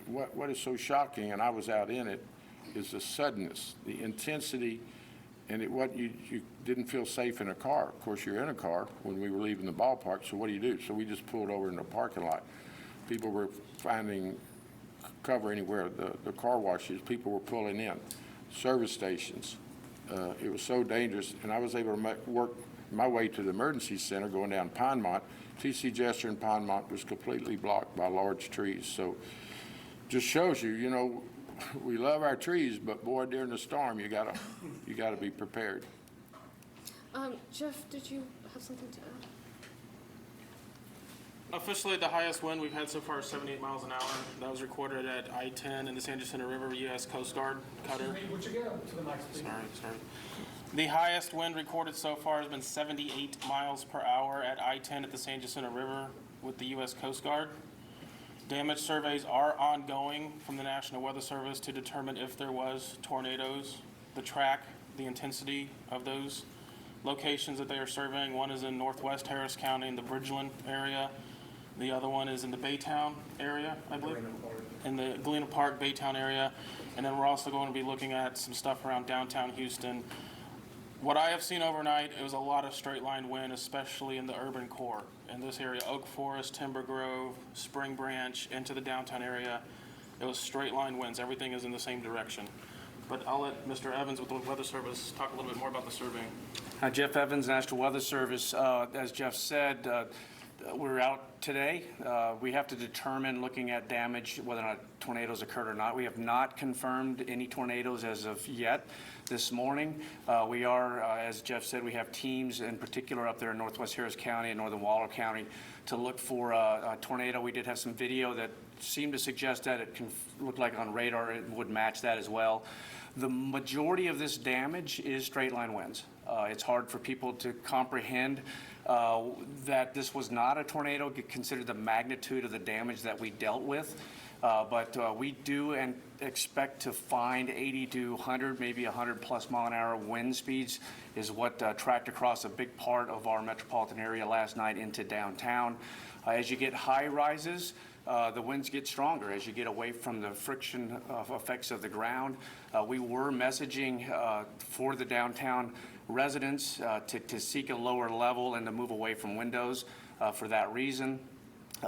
[SPEAKER 4] what is so shocking, and I was out in it, is the suddenness, the intensity, and what you didn't feel safe in a car. Of course, you're in a car when we were leaving the ballpark, so what do? So we just pulled over in the parking lot. People were finding cover anywhere. The car washes, people were pulling in, service stations. It was so dangerous, and I was able to work my way to the emergency center going down Pinemont. T.C. Jester and Pinemont was completely blocked by large trees. So just shows you, you know, we love our trees, but boy, during the storm, you gotta be prepared.
[SPEAKER 3] Jeff, did you have something to add?
[SPEAKER 9] Officially, the highest wind we've had so far is 78 miles an hour. That was recorded at I-10 in the San Jacinto River, U.S. Coast Guard cutter.
[SPEAKER 10] Would you go to the mic, please?
[SPEAKER 9] Sorry. The highest wind recorded so far has been 78 miles per hour at I-10 at the San Jacinto River with the U.S. Coast Guard. Damage surveys are ongoing from the National Weather Service to determine if there was tornadoes, the track, the intensity of those locations that they are surveying. One is in northwest Harris County in the Bridgeland area. The other one is in the Baytown area, I believe. In the Galena Park, Baytown area. And then we're also going to be looking at some stuff around downtown Houston. What I have seen overnight, it was a lot of straight line wind, especially in the urban core. In this area, Oak Forest, Timber Grove, Spring Branch, into the downtown area. It was straight line winds. Everything is in the same direction. But I'll let Mr. Evans with the Weather Service talk a little bit more about the surveying.
[SPEAKER 10] Jeff Evans, National Weather Service. As Jeff said, we're out today. We have to determine, looking at damage, whether or not tornadoes occurred or not. We have not confirmed any tornadoes as of yet. This morning, we are, as Jeff said, we have teams in particular up there in northwest Harris County and northern Waller County to look for a tornado. We did have some video that seemed to suggest that it can look like on radar it would match that as well. The majority of this damage is straight line winds. It's hard for people to comprehend that this was not a tornado, consider the magnitude of the damage that we dealt with. But we do expect to find 80 to 100, maybe 100 plus mile an hour wind speeds is what tracked across a big part of our metropolitan area last night into downtown. As you get high rises, the winds get stronger as you get away from the friction effects of the ground. We were messaging for the downtown residents to seek a lower level and to move away from windows for that reason.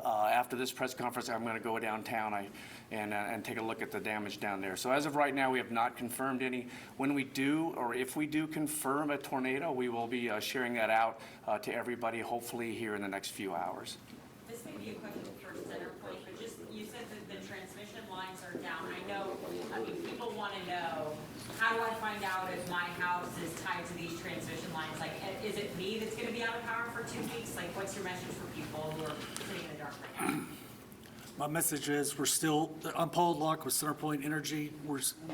[SPEAKER 10] After this press conference, I'm going to go downtown and take a look at the damage down there. So as of right now, we have not confirmed any. When we do, or if we do confirm a tornado, we will be sharing that out to everybody, hopefully here in the next few hours.
[SPEAKER 8] This may be a question for CenterPoint, but just, you said that the transmission lines are down. I mean, people want to know, how do I find out if my house is tied to these transmission lines? Like, is it me that's going to be out of power for 2 weeks? Like, what's your message for people who are sitting in the dark right now?
[SPEAKER 11] My message is we're still on Paul Lock with CenterPoint Energy.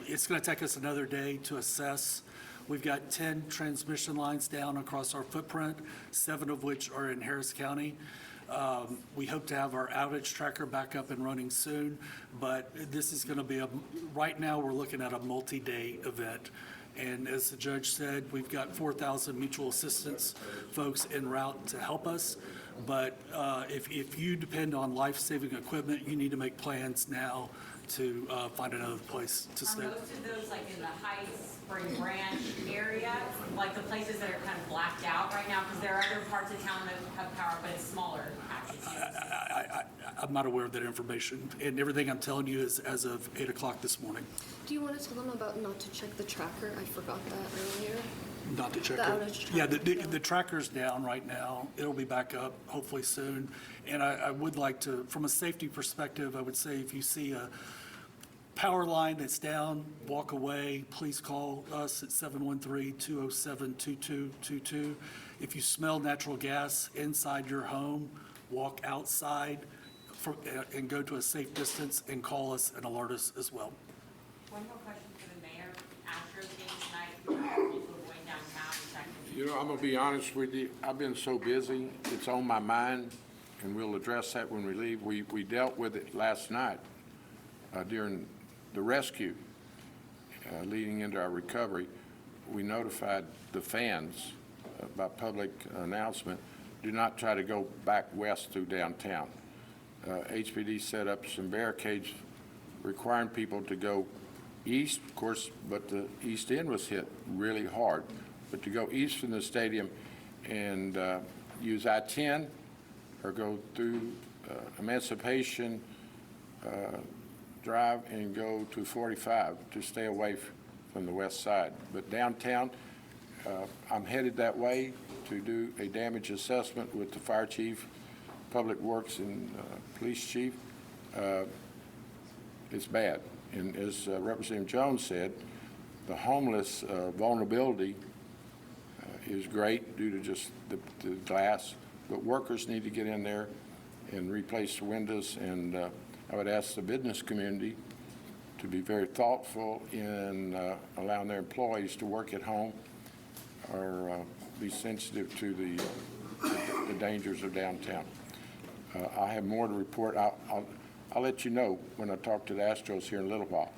[SPEAKER 11] It's going to take us another day to assess. We've got 10 transmission lines down across our footprint, 7 of which are in Harris County. We hope to have our outage tracker back up and running soon, but this is going to be right now we're looking at a multi-day event. And as the judge said, we've got 4,000 mutual assistance folks en route to help us. But if you depend on life-saving equipment, you need to make plans now to find another place to stay.
[SPEAKER 8] Are most of those like in the Heights, Spring Branch area, like the places that are kind of blacked out right now? Because there are other parts of town that have power, but it's smaller patches.
[SPEAKER 11] I'm not aware of that information, and everything I'm telling you is as of 8 o'clock this morning.
[SPEAKER 3] Do you want to tell them about not to check the tracker? I forgot that earlier.
[SPEAKER 11] Not to check
[SPEAKER 3] The
[SPEAKER 11] it.
[SPEAKER 3] outage tracker.
[SPEAKER 11] Yeah, the tracker's down right now. It'll be back up hopefully soon. And I would like to, from a safety perspective, I would say if you see a power line that's down, walk away. Please call us at 713-207-2222. If you smell natural gas inside your home, walk outside and go to a safe distance and call us and alert us as well.
[SPEAKER 8] One more question for the mayor. Astros game tonight, people going downtown.
[SPEAKER 4] You know, I'm going to be honest with you. I've been so busy. It's on my mind, and we'll address that when we leave. We dealt with it last night during the rescue leading into our recovery. We notified the fans by public announcement, do not try to go back west through downtown. HPD set up some barricades requiring people to go east, of course, but the east end was hit really hard. But to go east from the stadium and use I-10 or go through Emancipation, drive and go to 45 to stay away from the west side. But downtown, I'm headed that way to do a damage assessment with the fire chief, public works, and police chief. It's bad. And as Representative Jones said, the homeless vulnerability is great due to just the glass, but workers need to get in there and replace the windows. And I would ask the business community to be very thoughtful in allowing their employees to work at home or be sensitive to the dangers of downtown. I have more to report. I'll let you know when I talk to the Astros here in a little while.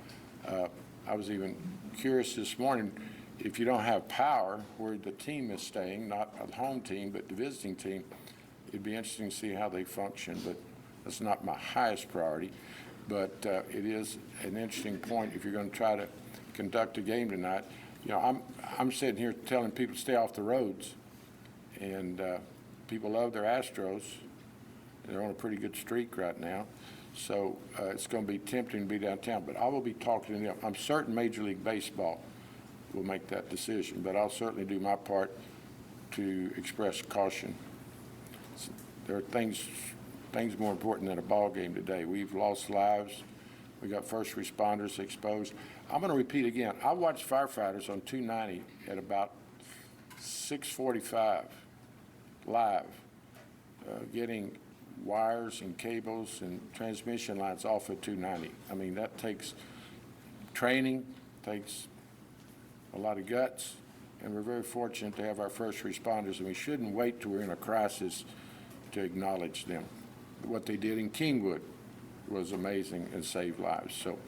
[SPEAKER 4] I was even curious this morning, if you don't have power where the team is staying, not a home team, but the visiting team, it'd be interesting to see how they function, but that's not my highest priority. But it is an interesting point if you're going to try to conduct a game tonight. You know, I'm sitting here telling people to stay off the roads, and people love their Astros. They're on a pretty good streak right now. So it's going to be tempting to be downtown, but I will be talking to them. I'm certain Major League Baseball will make that decision, but I'll certainly do my part to express caution. There are things more important than a ball game today. We've lost lives. We got first responders exposed. I'm going to repeat again. I watched firefighters on 290 at about 6:45 live, getting wires and cables and transmission lines off of 290. I mean, that takes training, takes a lot of guts, and we're very fortunate to have our first responders, and we shouldn't wait till we're in a crisis to acknowledge them. What they did in Kingwood was amazing and saved lives. So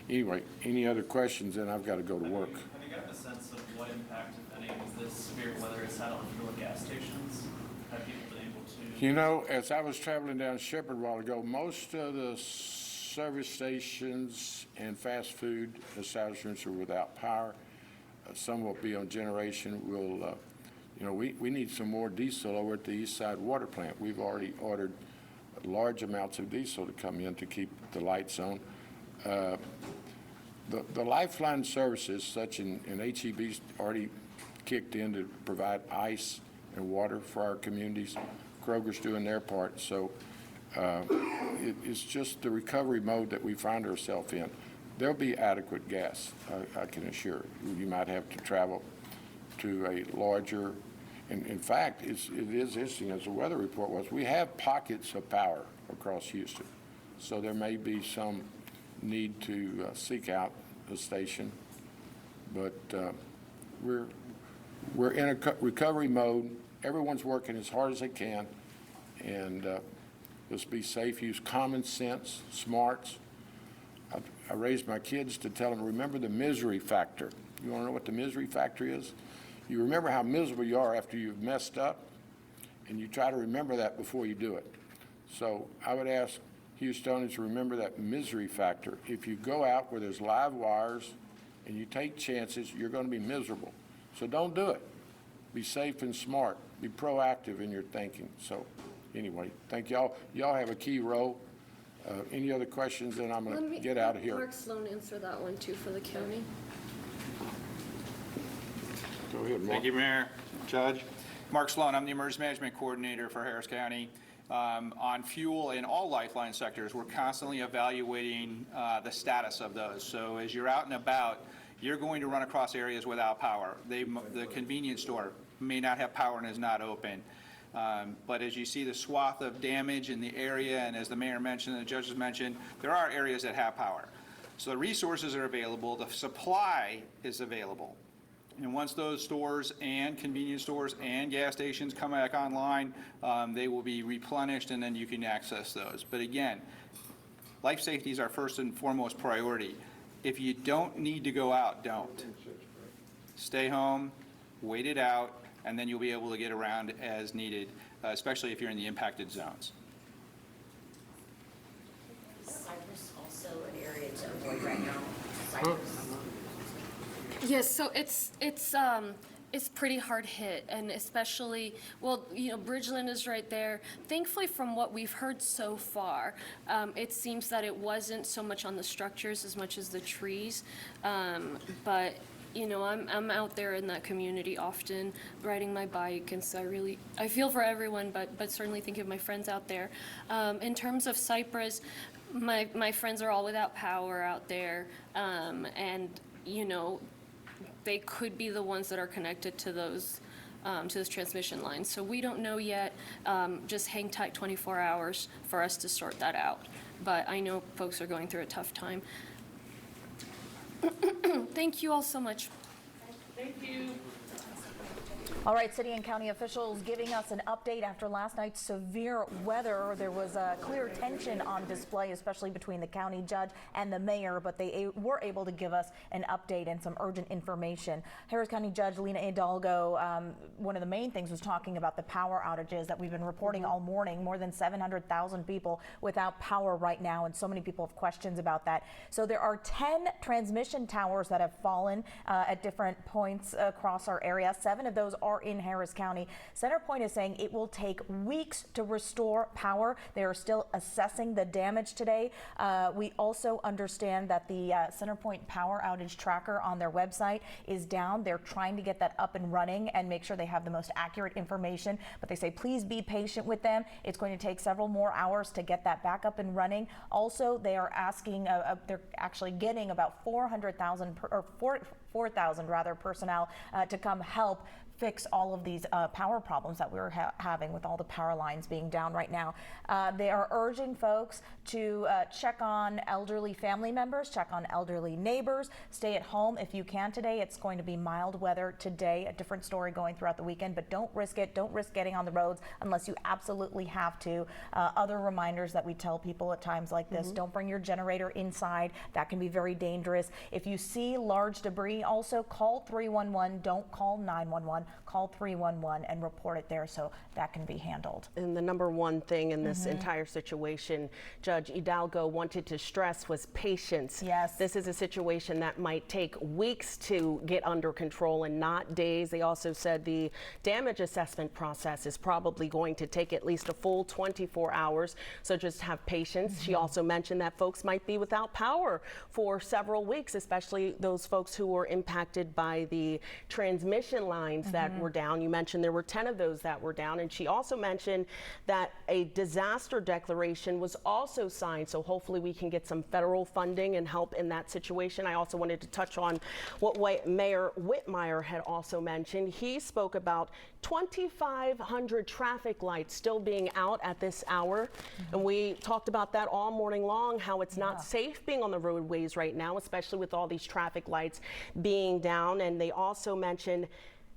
[SPEAKER 4] anyway, any other questions? Then I've got to go to work.
[SPEAKER 12] Have you got a sense of what impact, if any, is this severe weather has had on fuel gas stations? Have people been able to?
[SPEAKER 4] You know, as I was traveling down Shepherd a while ago, most of the service stations and fast food establishments are without power. Some will be on generation. We'll, you know, we need some more diesel over at the East Side Water Plant. We've already ordered large amounts of diesel to come in to keep the lights on. The lifeline services, such and HEB's already kicked in to provide ice and water for our communities. Kroger's doing their part. So it's just the recovery mode that we find ourselves in. There'll be adequate gas, I can assure you. You might have to travel to a larger, and in fact, it is interesting, as the weather report was, we have pockets of power across Houston. So there may be some need to seek out a station, but we're in a recovery mode. Everyone's working as hard as they can, and just be safe, use common sense, smarts. I raised my kids to tell them, remember the misery factor. You want to know what the misery factor is? You remember how miserable you are after you've messed up, and you try to remember that before you do it. So I would ask Houstonians to remember that misery factor. If you go out where there's live wires and you take chances, you're going to be miserable. So don't do it. Be safe and smart. Be proactive in your thinking. So anyway, thank y'all. Y'all have a key role. Any other questions? Then I'm going to get out of here.
[SPEAKER 3] Mark Sloan answer that one too for the county.
[SPEAKER 4] Go ahead, Mark.
[SPEAKER 13] Thank you, Mayor, Judge. Mark Sloan, I'm the Emergency Management Coordinator for Harris County. On fuel in all lifeline sectors, we're constantly evaluating the status of those. So as you're out and about, you're going to run across areas without power. The convenience store may not have power and is not open. But as you see the swath of damage in the area, and as the mayor mentioned and the judges mentioned, there are areas that have power. So the resources are available, the supply is available. And once those stores and convenience stores and gas stations come back online, they will be replenished, and then you can access those. But again, life safety is our first and foremost priority. If you don't need to go out, don't. Stay home, wait it out, and then you'll be able to get around as needed, especially if you're in the impacted zones.
[SPEAKER 14] Is Cypress also an area to avoid right now? Cypress?
[SPEAKER 3] Yes, so it's It's pretty hard hit, and especially, well, Bridgeland is right there. Thankfully, from what we've heard so far, it seems that it wasn't so much on the structures as much as the trees. But I'm out there in that community often, riding my bike, and so I feel for everyone, but certainly think of my friends out there. In terms of Cypress, my friends are all without power out there, and they could be the ones that are connected to those transmission lines. So we don't know yet. Just hang tight 24 hours for us to sort that out. But I know folks are going through a tough time. Thank you all so much.
[SPEAKER 9] Thank you.
[SPEAKER 2] All right, city and county officials giving us an update after last night's severe weather. There was a clear tension on display, especially between the county judge and the mayor, but they were able to give us an update and some urgent information. Harris County Judge Lena Hidalgo, one of the main things was talking about the power outages that we've been reporting all morning. More than 700,000 people without power right now, and so many people have questions about that. So there are 10 transmission towers that have fallen at different points across our area. 7 of those are in Harris County. CenterPoint is saying it will take weeks to restore power. They are still assessing the damage today. We also understand that the CenterPoint power outage tracker on their website is down. They're trying to get that up and running and make sure they have the most accurate information, but they say please be patient with them. It's going to take several more hours to get that back up and running. Also, they are asking, they're actually getting about 4,000 personnel to come help fix all of these power problems that we're having with all the power lines being down right now. They are urging folks to check on elderly family members, check on elderly neighbors, stay at home if you can today. It's going to be mild weather today, a different story going throughout the weekend, but don't risk it. Don't risk getting on the roads unless you absolutely have to. Other reminders that we tell people at times like this, don't bring your generator inside. That can be very dangerous. If you see large debris, also call 311. Don't call 911. Call 311 and report it there so that can be handled.
[SPEAKER 1] And the number one thing in this entire situation, Judge Hidalgo wanted to stress, was patience.
[SPEAKER 2] Yes.
[SPEAKER 1] This is a situation that might take weeks to get under control and not days. They also said the damage assessment process is probably going to take at least a full 24 hours. So just have patience. She also mentioned that folks might be without power for several weeks, especially those folks who were impacted by the transmission lines that were down. You mentioned there were 10 of those that were down, and she also mentioned that a disaster declaration was also signed, so hopefully we can get some federal funding and help in that situation. I also wanted to touch on what Mayor Whitmire had also mentioned. He spoke about 2,500 traffic lights still being out at this hour, and we talked about that all morning long, how it's not safe being on the roadways right now, especially with all these traffic lights being down. And they also mentioned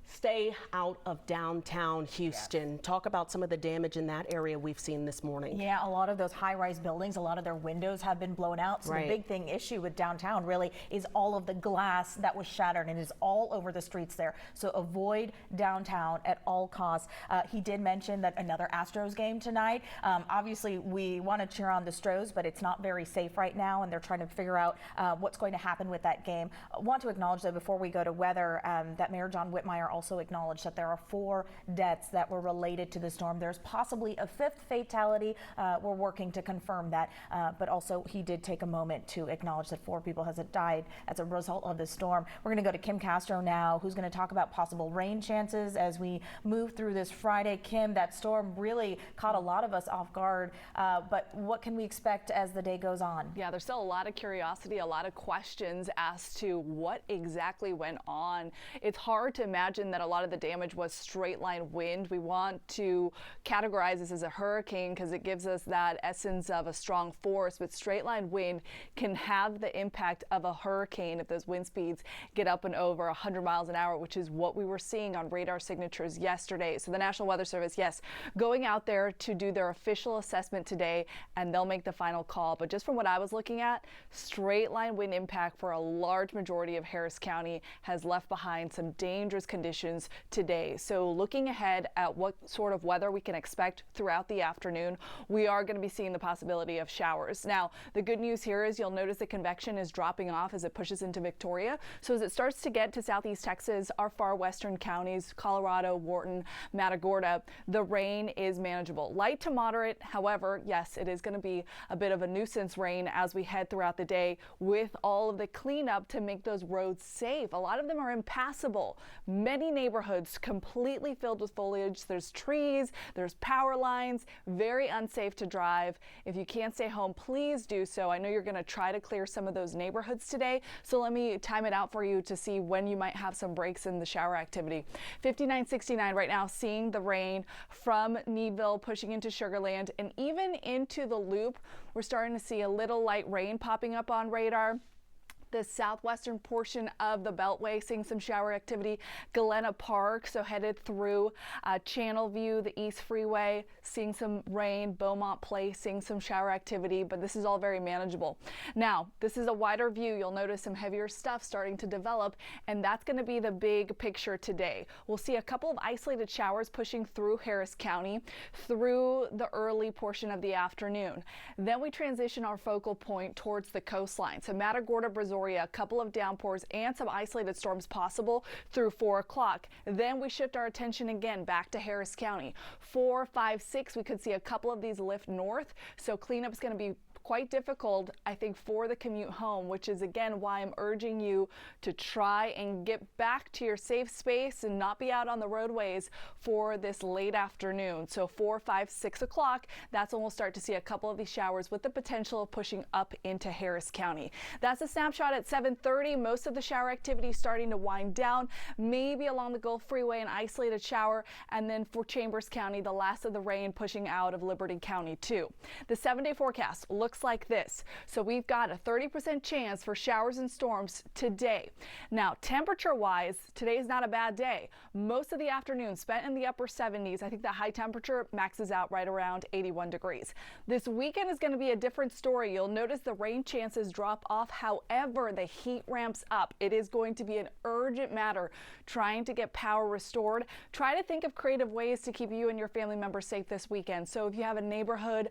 [SPEAKER 1] stay out of downtown Houston. Yes. Talk about some of the damage in that area we've seen this morning.
[SPEAKER 2] Yeah, a lot of those high-rise buildings, a lot of their windows have been blown out. So the big issue with downtown really is all of the glass that was shattered and is all over the streets there. So avoid downtown at all costs. He did mention that another Astros game tonight. Obviously, we want to cheer on the Stros, but it's not very safe right now, and they're trying to figure out what's going to happen with that game. I want to acknowledge, though, before we go to weather, that Mayor John Whitmire also acknowledged that there are 4 deaths that were related to the storm. There's possibly a 5th fatality. We're working to confirm that, but also he did take a moment to acknowledge that 4 people have died as a result of the storm. We're going to go to Kim Castro now, who's going to talk about possible rain chances as we move through this Friday. Kim, that storm really caught a lot of us off guard, but what can we expect as the day goes on?
[SPEAKER 15] Yeah, there's still a lot of curiosity, a lot of questions as to what exactly went on. It's hard to imagine that a lot of the damage was straight line wind. We want to categorize this as a hurricane because it gives us that essence of a strong force, but straight line wind can have the impact of a hurricane if those wind speeds get up and over 100 miles an hour, which is what we were seeing on radar signatures yesterday. So the National Weather Service, yes, going out there to do their official assessment today, and they'll make the final call. But just from what I was looking at, straight line wind impact for a large majority of Harris County has left behind some dangerous conditions conditions today. So looking ahead at what sort of weather we can expect throughout the afternoon, we are going to be seeing the possibility of showers. Now, the good news here is you'll notice the convection is dropping off as it pushes into Victoria. So as it starts to get to southeast Texas, our far western counties, Colorado, Wharton, Matagorda, the rain is manageable. Light to moderate. However, yes, it is going to be a bit of a nuisance rain as we head throughout the day with all of the cleanup to make those roads safe. A lot of them are impassable. Many neighborhoods completely filled with foliage. There's trees, there's power lines, very unsafe to drive. If you can't stay home, please do so. I know you're going to try to clear some of those neighborhoods today, so let me time it out for you to see when you might have some breaks in the shower activity. 5969 right now, seeing the rain from Needville pushing into Sugar Land and even into the Loop. We're starting to see a little light rain popping up on radar. The southwestern portion of the Beltway seeing some shower activity. Galena Park, so headed through Channelview, the East Freeway, seeing some rain. Beaumont Place seeing some shower activity, but this is all very manageable. Now, this is a wider view. You'll notice some heavier stuff starting to develop, and that's going to be the big picture today. We'll see a couple of isolated showers pushing through Harris County through the early portion of the afternoon. Then we transition our focal point towards the coastline. So Matagorda, Brazoria, a couple of downpours and some isolated storms possible through 4 o'clock. Then we shift our attention again back to Harris County. 4, 5, 6, we could see a couple of these lift north. So cleanup is going to be quite difficult, I think, for the commute home, which is again why I'm urging you to try and get back to your safe space and not be out on the roadways for this late afternoon. So 4, 5, 6 o'clock, that's when we'll start to see a couple of these showers with the potential of pushing up into Harris County. That's a snapshot at 7:30. Most of the shower activity starting to wind down, maybe along the Gulf Freeway, an isolated shower, and then for Chambers County, the last of the rain pushing out of Liberty County too. The 7-day forecast looks like this. So we've got a 30% chance for showers and storms today. Now, temperature-wise, today is not a bad day. Most of the afternoon spent in the upper 70s. I think the high temperature maxes out right around 81 degrees. This weekend is going to be a different story. You'll notice the rain chances drop off. However, the heat ramps up. It is going to be an urgent matter trying to get power restored. Try to think of creative ways to keep you and your family members safe this weekend. So if you have a neighborhood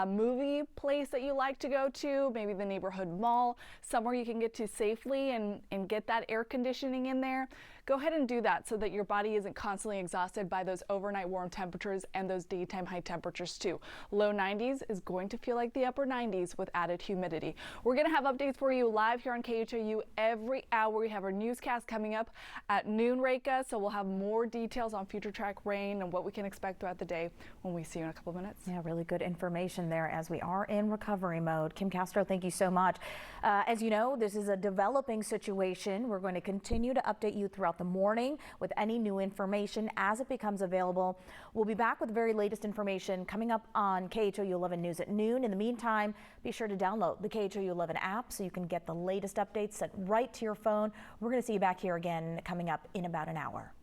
[SPEAKER 15] movie place that you like to go to, maybe the neighborhood mall, somewhere you can get to safely and get that air conditioning in there, go ahead and do that so that your body isn't constantly exhausted by those overnight warm temperatures and those daytime high temperatures too. Low 90s is going to feel like the upper 90s with added humidity. We're going to have updates for you live here on KHOU every hour. We have our newscast coming up at noon, Reka, so we'll have more details on future track rain and what we can expect throughout the day when we see you in a couple of minutes.
[SPEAKER 2] Yeah, really good information there as we are in recovery mode. Kim Castro, thank you so much. As you know, this is a developing situation. We're going to continue to update you throughout the morning with any new information as it becomes available. We'll be back with the very latest information coming up on KHOU 11 News at noon. In the meantime, be sure to download the KHOU 11 app so you can get the latest updates sent right to your phone. We're going to see you back here again coming up in about an hour.